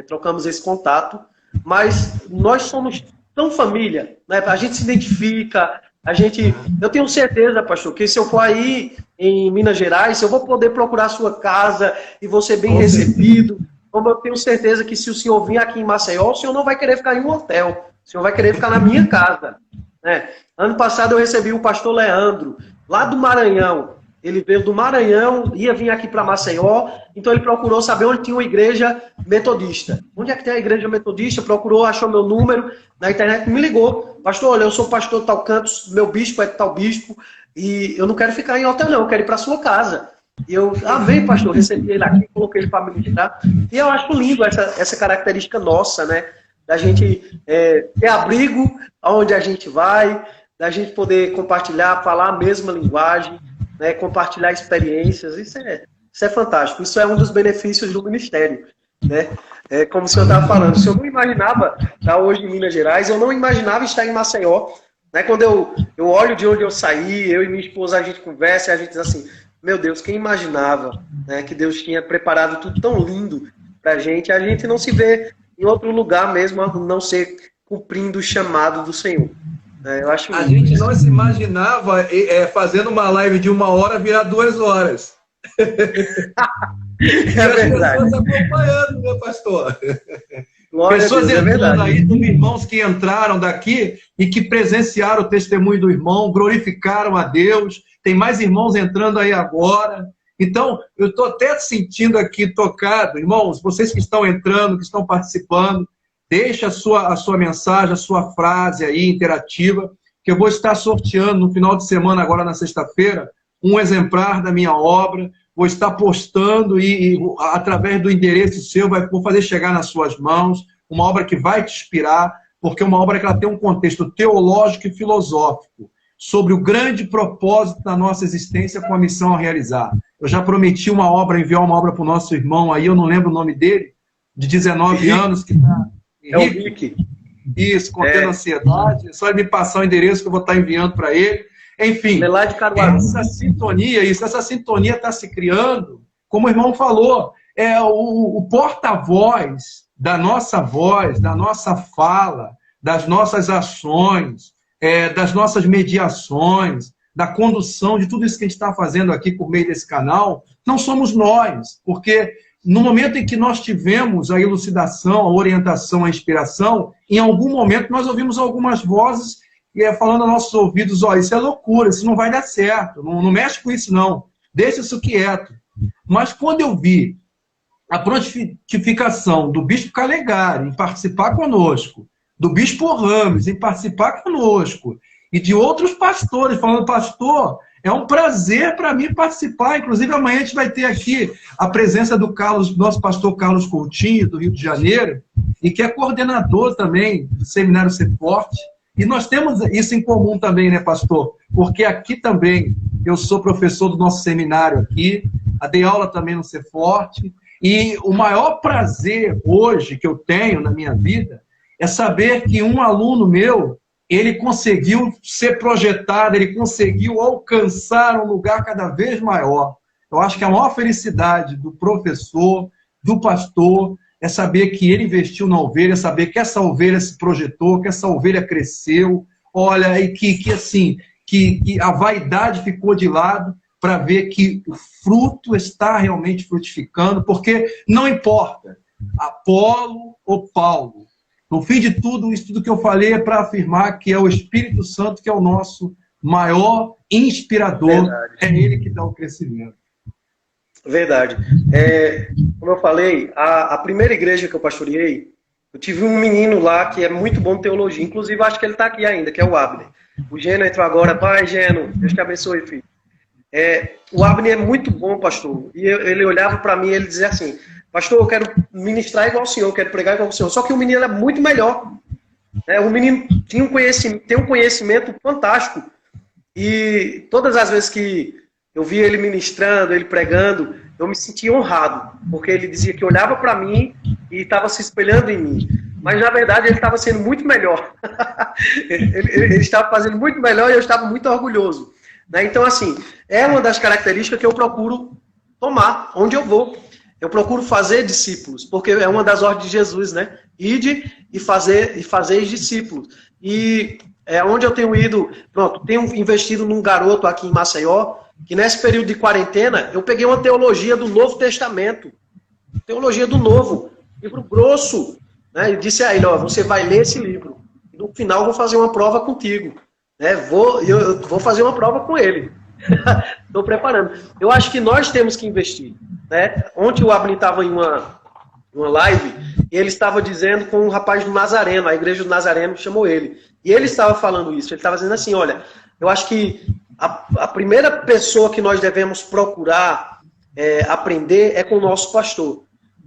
trocamos esse contato. Mas nós somos tão família, né? A gente se identifica, eu tenho certeza, pastor, que se eu for aí em Minas Gerais, eu vou poder procurar a sua casa e vou ser bem recebido. Como eu tenho certeza que se o senhor vir aqui em Maceió, o senhor não vai querer ficar em um hotel. O senhor vai querer ficar na minha casa, né? Ano passado eu recebi o pastor Leandro, lá do Maranhão. Ele veio do Maranhão, ia vir aqui para Maceió, então ele procurou saber onde tinha uma igreja metodista. Onde é que tem a igreja metodista? Procurou, achou meu número na internet, me ligou. Pastor, olha, eu sou pastor de tal canto, meu bispo é de tal bispo, e eu não quero ficar em hotel não, eu quero ir para sua casa. E eu, vem pastor, recebi ele aqui, coloquei ele para me ministrar. E eu acho lindo essa característica nossa, né? Da gente ter abrigo aonde a gente vai, da gente poder compartilhar, falar a mesma linguagem, né, compartilhar experiências, isso é fantástico. Isso é um dos benefícios do ministério, né? Como o senhor estava falando, se eu não imaginava estar hoje em Minas Gerais, eu não imaginava estar em Maceió, né? Quando eu olho de onde eu saí, eu e minha esposa, a gente conversa e a gente diz assim, meu Deus, quem imaginava, né, que Deus tinha preparado tudo tão lindo para a gente não se vê em outro lugar mesmo, a não ser cumprindo o chamado do Senhor. Eu acho a gente não se imaginava fazendo uma live de 1 hora virar 2 horas. É verdade. As pessoas acompanhando, meu pastor. Glória pessoas a Deus, entrando aí, tem irmãos que entraram daqui e que presenciaram o testemunho do irmão, glorificaram a Deus. Tem mais irmãos entrando aí agora. Então, eu estou até sentindo aqui tocado. Irmãos, vocês que estão entrando, que estão participando, deixa a sua mensagem, a sua frase aí interativa, que eu vou estar sorteando no final de semana, agora na sexta-feira, um exemplar da minha obra. Vou estar postando e através do endereço seu, vou fazer chegar nas suas mãos uma obra que vai te inspirar, porque é uma obra que ela tem um contexto teológico e filosófico sobre o grande propósito da nossa existência com a missão a realizar. Eu já prometi enviar uma obra para o nosso irmão aí, eu não lembro o nome dele, de 19 anos, que está... É o Rick. Isso, contendo ansiedade. É só ele me passar o endereço que eu vou estar enviando para ele. Enfim, essa sintonia está se criando, como o irmão falou, é o porta-voz da nossa voz, da nossa fala, das nossas ações, das nossas mediações, da condução de tudo isso que a gente está fazendo aqui por meio desse canal, não somos nós, porque no momento em que nós tivemos a elucidação, a orientação, a inspiração, em algum momento nós ouvimos algumas vozes falando aos nossos ouvidos, isso é loucura, isso não vai dar certo, não mexe com isso não, deixa isso quieto. Mas quando eu vi a prontificação do bispo Calegari em participar conosco, do bispo Rames em participar conosco, e de outros pastores falando, pastor, é um prazer para mim participar, inclusive amanhã a gente vai ter aqui a presença do nosso pastor Carlos Coutinho, do Rio de Janeiro, e que é coordenador também do Seminário Ser Forte. E nós temos isso em comum também, né, pastor? Porque aqui também eu sou professor do nosso seminário aqui, dei aula também no Ser Forte, e o maior prazer hoje que eu tenho na minha vida é saber que um aluno meu, ele conseguiu ser projetado, ele conseguiu alcançar um lugar cada vez maior. Eu acho que a maior felicidade do professor, do pastor, é saber que ele investiu na ovelha, é saber que essa ovelha se projetou, que essa ovelha cresceu, olha, e que a vaidade ficou de lado para ver que o fruto está realmente frutificando, porque não importa, Apolo ou Paulo, no fim de tudo, isso tudo que eu falei é para afirmar que é o Espírito Santo que é o nosso maior inspirador, verdade. É ele que dá o crescimento. Verdade. Como eu falei, a primeira igreja que eu pastoreei, eu tive um menino lá que é muito bom em teologia, inclusive acho que ele está aqui ainda, que é o Abner. O Geno entrou agora, pai Geno, Deus te abençoe, filho. O Abner é muito bom, pastor, e ele olhava para mim e ele dizia assim, pastor, eu quero ministrar igual o senhor, eu quero pregar igual o senhor, só que o menino era muito melhor. O menino tem um conhecimento fantástico, e todas as vezes que eu via ele ministrando, ele pregando, eu me sentia honrado, porque ele dizia que olhava para mim e estava se espelhando em mim. Mas, na verdade, ele estava sendo muito melhor. ele estava fazendo muito melhor e eu estava muito orgulhoso. Então, assim, é uma das características que eu procuro tomar onde eu vou. Eu procuro fazer discípulos, porque é uma das ordens de Jesus, né? Ide e fazeis discípulos. E é onde eu tenho ido, tenho investido num garoto aqui em Maceió, que nesse período de quarentena, eu peguei uma teologia do Novo Testamento. Teologia do Novo. Livro grosso. Né? E disse a ele, você vai ler esse livro. E no final eu vou fazer uma prova contigo. Eu vou fazer uma prova com ele. Estou preparando. Eu acho que nós temos que investir. Ontem o Abner estava em uma live e ele estava dizendo com um rapaz do Nazareno, a igreja do Nazareno chamou ele. E ele estava falando isso. Ele estava dizendo assim, olha, eu acho que a primeira pessoa que nós devemos procurar aprender é com o nosso pastor.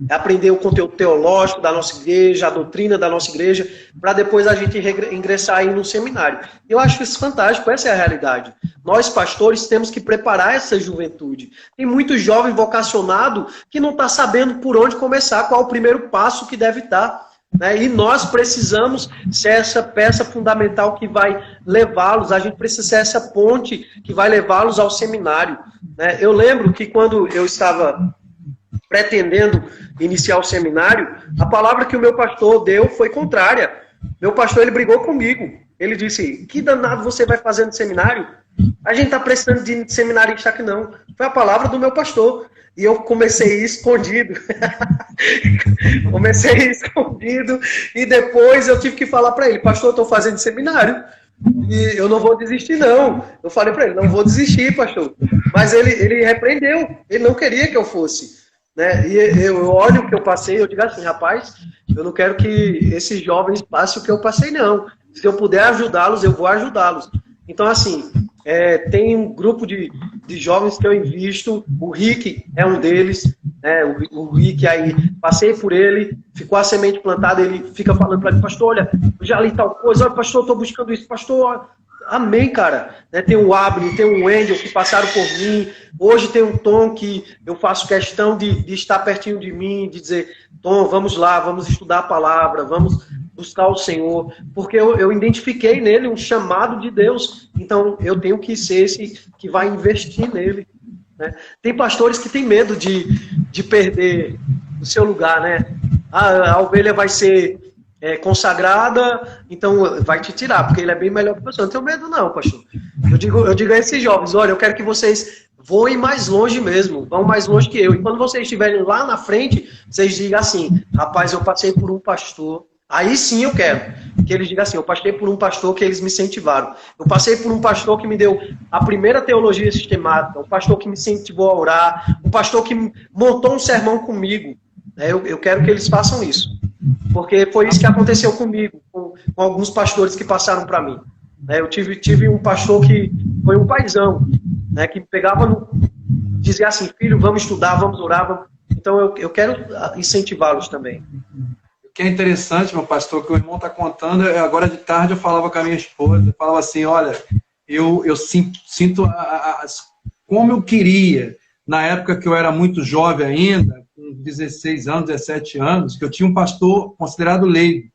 É aprender o conteúdo teológico da nossa igreja, a doutrina da nossa igreja, para depois a gente ingressar aí no seminário. Eu acho isso fantástico, essa é a realidade. Nós, pastores, temos que preparar essa juventude. Tem muito jovem vocacionado que não está sabendo por onde começar, qual o primeiro passo que deve dar. E nós precisamos ser essa peça fundamental que vai levá-los, a gente precisa ser essa ponte que vai levá-los ao seminário. Eu lembro que quando eu estava pretendendo iniciar o seminário, a palavra que o meu pastor deu foi contrária. Meu pastor, ele brigou comigo. Ele disse, que danado você vai fazer no seminário? A gente está precisando de seminarista aqui não. Foi a palavra do meu pastor. E eu comecei escondido. E depois eu tive que falar para ele, pastor, eu estou fazendo seminário. E eu não vou desistir, não. Eu falei para ele, não vou desistir, pastor. Mas ele repreendeu. Ele não queria que eu fosse. E eu olho o que eu passei, eu digo assim, rapaz, eu não quero que esses jovens passem o que eu passei, não. Se eu puder ajudá-los, eu vou ajudá-los. Então, assim, tem um grupo de jovens que eu invisto, o Rick é um deles, o Rick aí, passei por ele, ficou a semente plantada, ele fica falando para mim, pastor, olha, eu já li tal coisa, olha, pastor, eu estou buscando isso, pastor, Amém, cara. Né, tem o Abner, tem o Wendel que passaram por mim. Hoje tem um Tom que eu faço questão de estar pertinho de mim, de dizer, Tom, vamos lá, vamos estudar a palavra, vamos buscar o Senhor. Porque eu identifiquei nele um chamado de Deus. Então, eu tenho que ser esse que vai investir nele. Né? Tem pastores que têm medo de perder o seu lugar, né? A ovelha vai ser consagrada, então vai te tirar, porque ele é bem melhor que o pastor. Não tenho medo não, pastor. Eu digo a esses jovens, olha, eu quero que vocês voem mais longe mesmo, vão mais longe que eu. E quando vocês estiverem lá na frente, vocês digam assim, rapaz, eu passei por um pastor. Aí sim eu quero que eles digam assim, eu passei por um pastor que eles me incentivaram. Eu passei por um pastor que me deu a primeira teologia sistemática, um pastor que me incentivou a orar, um pastor que montou um sermão comigo. Eu quero que eles façam isso. Porque foi isso que aconteceu comigo, com alguns pastores que passaram para mim. Eu tive um pastor que foi um paizão, né, que pegava, dizia assim, filho, vamos estudar, vamos orar. Então eu quero incentivá-los também. O que é interessante, meu pastor, que o irmão está contando, agora de tarde eu falava com a minha esposa, eu falava assim, olha, eu sinto como eu queria, na época que eu era muito jovem ainda, com 16 anos, 17 anos, que eu tinha um pastor considerado leigo,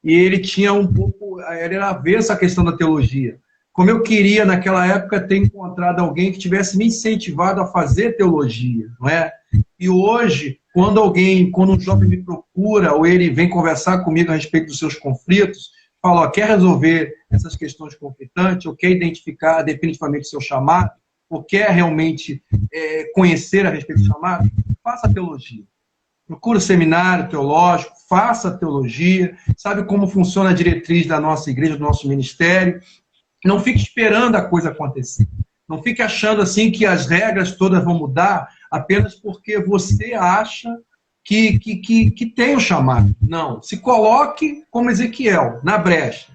e ele tinha ele era avesso à questão da teologia. Como eu queria, naquela época, ter encontrado alguém que tivesse me incentivado a fazer teologia, não é? E hoje, quando um jovem me procura, ou ele vem conversar comigo a respeito dos seus conflitos, fala, ó, quer resolver essas questões conflitantes, ou quer identificar definitivamente o seu chamado, ou quer realmente conhecer a respeito do chamado, faça teologia. Procure o seminário teológico, faça teologia, sabe como funciona a diretriz da nossa igreja, do nosso ministério. Não fique esperando a coisa acontecer. Não fique achando assim que as regras todas vão mudar apenas porque você acha que tem o chamado. Não. Se coloque como Ezequiel, na brecha.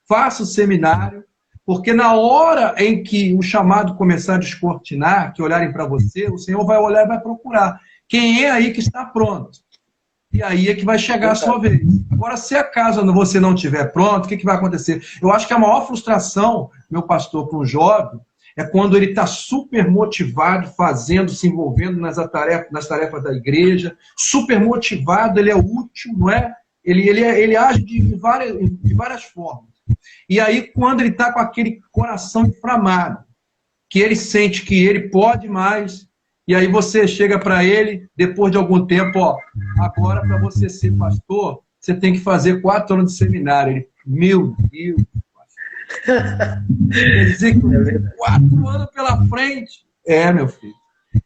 Faça o seminário, porque na hora em que o chamado começar a descortinar, que olharem para você, o Senhor vai olhar e vai procurar. Quem é aí que está pronto? E aí é que vai chegar a sua vez. Agora, se acaso você não estiver pronto, o que vai acontecer? Eu acho que a maior frustração, meu pastor, para um jovem, é quando ele está super motivado, fazendo, se envolvendo nas tarefas da igreja, super motivado, ele é útil, não é? Ele age de várias formas. E aí, quando ele está com aquele coração inflamado, que ele sente que ele pode mais, e aí você chega para ele, depois de algum tempo, ó, agora para você ser pastor, você tem que fazer 4 anos de seminário. Ele, meu Deus, pastor. Quer dizer que 4 anos pela frente. Meu filho.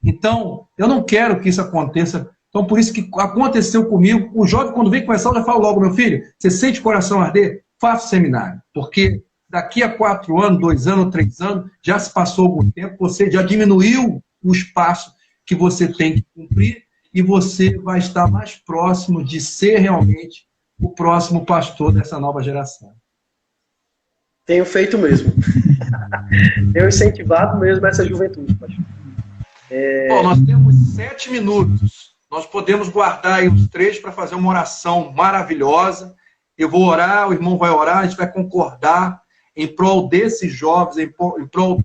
Então, eu não quero que isso aconteça. Então, por isso que aconteceu comigo. O jovem, quando vem conversar, eu já falo logo, meu filho, você sente o coração arder? Faça o seminário. Porque daqui a 4 anos, 2 anos, 3 anos, já se passou algum tempo, você já diminuiu o espaço que você tem que cumprir e você vai estar mais próximo de ser realmente o próximo pastor dessa nova geração. Tenho feito mesmo. Tenho incentivado mesmo essa juventude, pastor. Bom, nós temos 7 minutos. Nós podemos guardar aí os 3 para fazer uma oração maravilhosa. Eu vou orar, o irmão vai orar, a gente vai concordar em prol desses jovens, em prol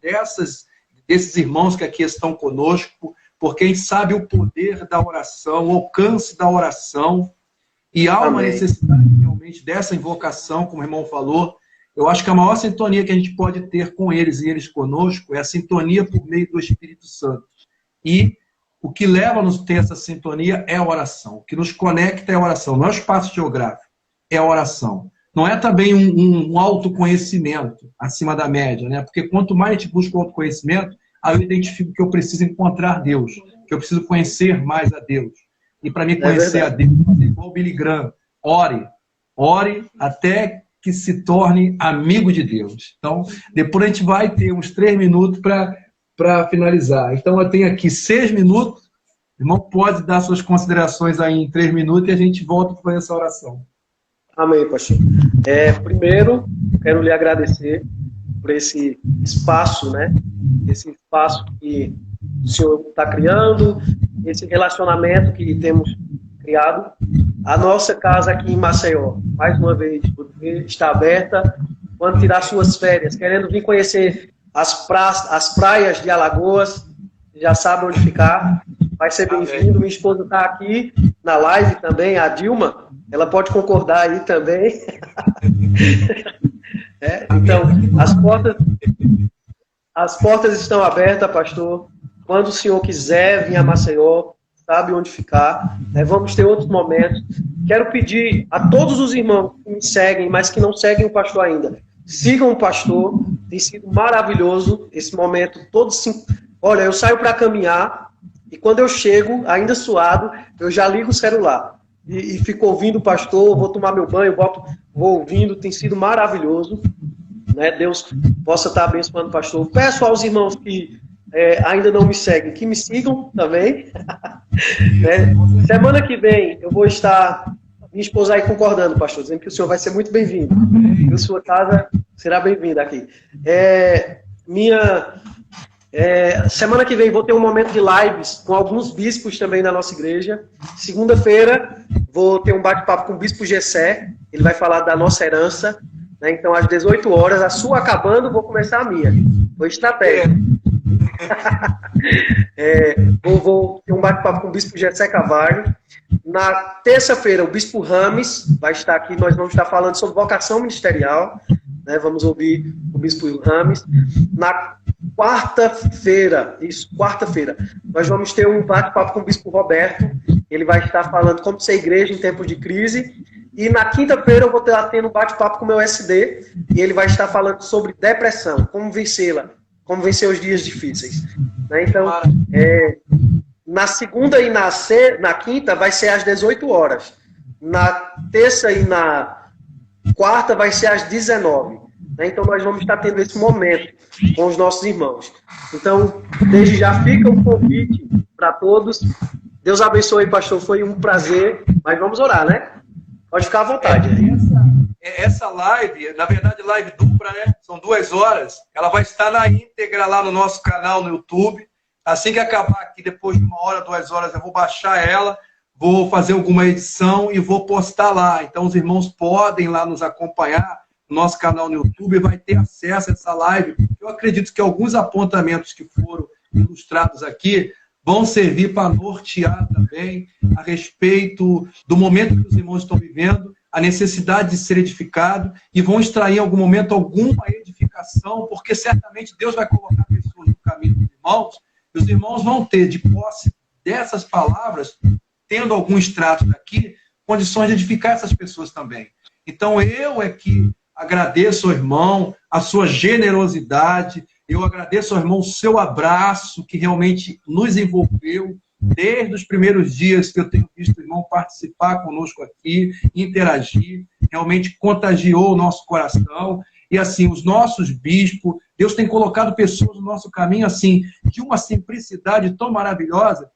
desses irmãos que aqui estão conosco, porque a gente sabe o poder da oração, o alcance da oração, e há uma necessidade realmente dessa invocação, como o irmão falou. Eu acho que a maior sintonia que a gente pode ter com eles e eles conosco é a sintonia por meio do Espírito Santo. E o que leva a nos ter essa sintonia é a oração. O que nos conecta é a oração. Não é o espaço geográfico, é a oração. Não é também um autoconhecimento acima da média, né? Porque quanto mais a gente busca o autoconhecimento, aí eu identifico que eu preciso encontrar Deus, que eu preciso conhecer mais a Deus. E para mim conhecer a Deus, fazer igual o Billy Graham, ore até que se torne amigo de Deus. Então, depois a gente vai ter uns 3 minutos para finalizar. Então, eu tenho aqui 6 minutos. O irmão pode dar suas considerações aí em 3 minutos e a gente volta para fazer essa oração. Amém, pastor. Primeiro, quero lhe agradecer por esse espaço, né? Esse espaço que o senhor está criando, esse relacionamento que temos criado. A nossa casa aqui em Maceió, mais uma vez, está aberta quando tirar suas férias, querendo vir conhecer as praias de Alagoas, já sabe onde ficar, vai ser bem-vindo. Minha esposa está aqui na live também, a Dilma, ela pode concordar aí também. Então, as portas estão abertas, pastor. Quando o senhor quiser vir a Maceió, sabe onde ficar. Vamos ter outros momentos. Quero pedir a todos os irmãos que me seguem, mas que não seguem o pastor ainda, sigam o pastor. Tem sido maravilhoso esse momento. Olha, eu saio para caminhar e quando eu chego, ainda suado, eu já ligo o celular e fico ouvindo o pastor. Vou tomar meu banho, vou ouvindo. Tem sido maravilhoso. Deus possa estar abençoando o pastor. Peço aos irmãos que ainda não me seguem, que me sigam também. Semana que vem eu vou estar, minha esposa aí concordando, pastor, dizendo que o senhor vai ser muito bem-vindo. E a sua casa será bem-vinda aqui. Semana que vem vou ter um momento de lives com alguns bispos também da nossa igreja. Segunda-feira vou ter um bate-papo com o bispo Gessé. Ele vai falar da nossa herança. Então, às 18 horas, a sua acabando, vou começar a minha. Foi estratégia. Vou ter um bate-papo com o bispo Gessé Carvalho. Na terça-feira, o bispo Rames vai estar aqui. Nós vamos estar falando sobre vocação ministerial. Vamos ouvir o bispo Rames. Na quarta-feira, nós vamos ter um bate-papo com o bispo Roberto. Ele vai estar falando como ser igreja em tempos de crise. E na quinta-feira eu vou estar tendo um bate-papo com o meu SD. E ele vai estar falando sobre depressão, como vencê-la, como vencer os dias difíceis. Então, na segunda e na quinta vai ser às 18 horas. Na terça e na quarta vai ser às 19. Então, nós vamos estar tendo esse momento com os nossos irmãos. Então, desde já fica um convite para todos. Deus abençoe, pastor. Foi um prazer. Mas vamos orar, né? Pode ficar à vontade. Essa live, na verdade, live dupla, né? São 2 horas. Ela vai estar na íntegra lá no nosso canal no YouTube. Assim que acabar aqui, depois de 1 hora, 2 horas, eu vou baixar ela, vou fazer alguma edição e vou postar lá. Então, os irmãos podem lá nos acompanhar no nosso canal no YouTube, vai ter acesso a essa live. Eu acredito que alguns apontamentos que foram ilustrados aqui vão servir para nortear também a respeito do momento que os irmãos estão vivendo, a necessidade de ser edificado, e vão extrair em algum momento alguma edificação, porque certamente Deus vai colocar pessoas no caminho dos irmãos, e os irmãos vão ter, de posse dessas palavras, tendo algum extrato daqui, condições de edificar essas pessoas também. Então, eu que agradeço ao irmão a sua generosidade, eu agradeço ao irmão o seu abraço, que realmente nos envolveu desde os primeiros dias que eu tenho visto o irmão participar conosco aqui, interagir, realmente contagiou o nosso coração. E assim, os nossos bispos, Deus tem colocado pessoas no nosso caminho assim, de uma simplicidade tão maravilhosa,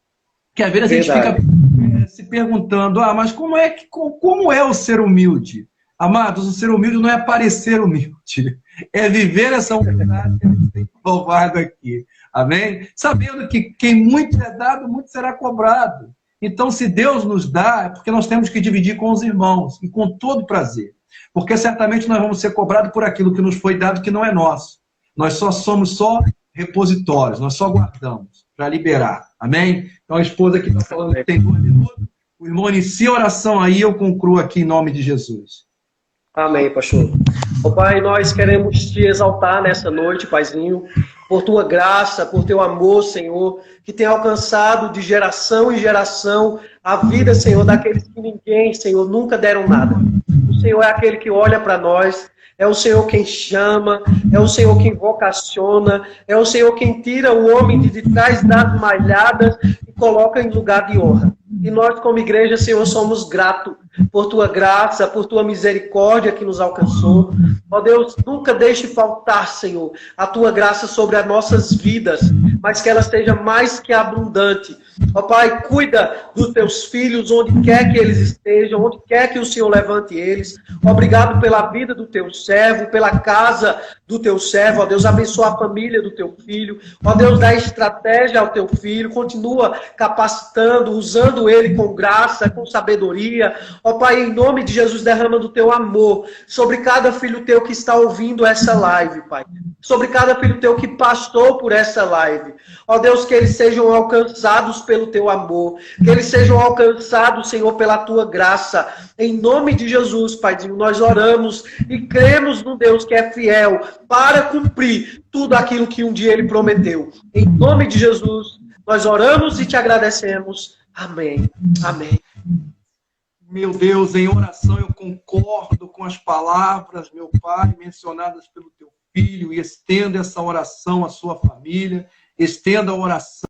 que às vezes a gente fica se perguntando, mas como é o ser humilde? Amados, o ser humilde não é parecer humilde, é viver essa humildade que a gente tem louvado aqui. Amém? Sabendo que quem muito é dado, muito será cobrado. Então, se Deus nos dá, é porque nós temos que dividir com os irmãos, e com todo prazer. Porque certamente nós vamos ser cobrados por aquilo que nos foi dado que não é nosso. Nós somos repositórios, nós só guardamos para liberar. Amém? Então, a esposa que está falando que tem 2 minutos, o irmão inicia a oração aí, eu concluo aqui em nome de Jesus. Amém, pastor. Pai, nós queremos te exaltar nessa noite, Paizinho, por tua graça, por teu amor, Senhor, que tem alcançado de geração em geração a vida, Senhor, daqueles que ninguém, Senhor, nunca deram nada. O Senhor é aquele que olha para nós, é o Senhor quem chama, é o Senhor quem vocaciona, é o Senhor quem tira o homem de trás das malhadas e coloca em lugar de honra. E nós, como igreja, Senhor, somos gratos por tua graça, por tua misericórdia que nos alcançou. Ó Deus, nunca deixe faltar, Senhor, a tua graça sobre as nossas vidas. mas que ela seja mais que abundante. Ó Pai, cuida dos teus filhos, onde quer que eles estejam, onde quer que o Senhor levante eles. Obrigado pela vida do teu servo, pela casa do teu servo. Ó Deus, abençoa a família do teu filho. Ó Deus, dá estratégia ao teu filho. Continua capacitando, usando ele com graça, com sabedoria. Ó Pai, em nome de Jesus, derrama do teu amor sobre cada filho teu que está ouvindo essa live, Pai. Sobre cada filho teu que pastou por essa live. Ó Deus, que eles sejam alcançados pelo teu amor. Que eles sejam alcançados, Senhor, pela tua graça. Em nome de Jesus, Paizinho, nós oramos e cremos no Deus que é fiel para cumprir tudo aquilo que um dia Ele prometeu. Em nome de Jesus, nós oramos e te agradecemos. Amém. Amém. Meu Deus, em oração eu concordo com as palavras, meu Pai, mencionadas pelo teu filho, e estenda essa oração à sua família, estenda a oração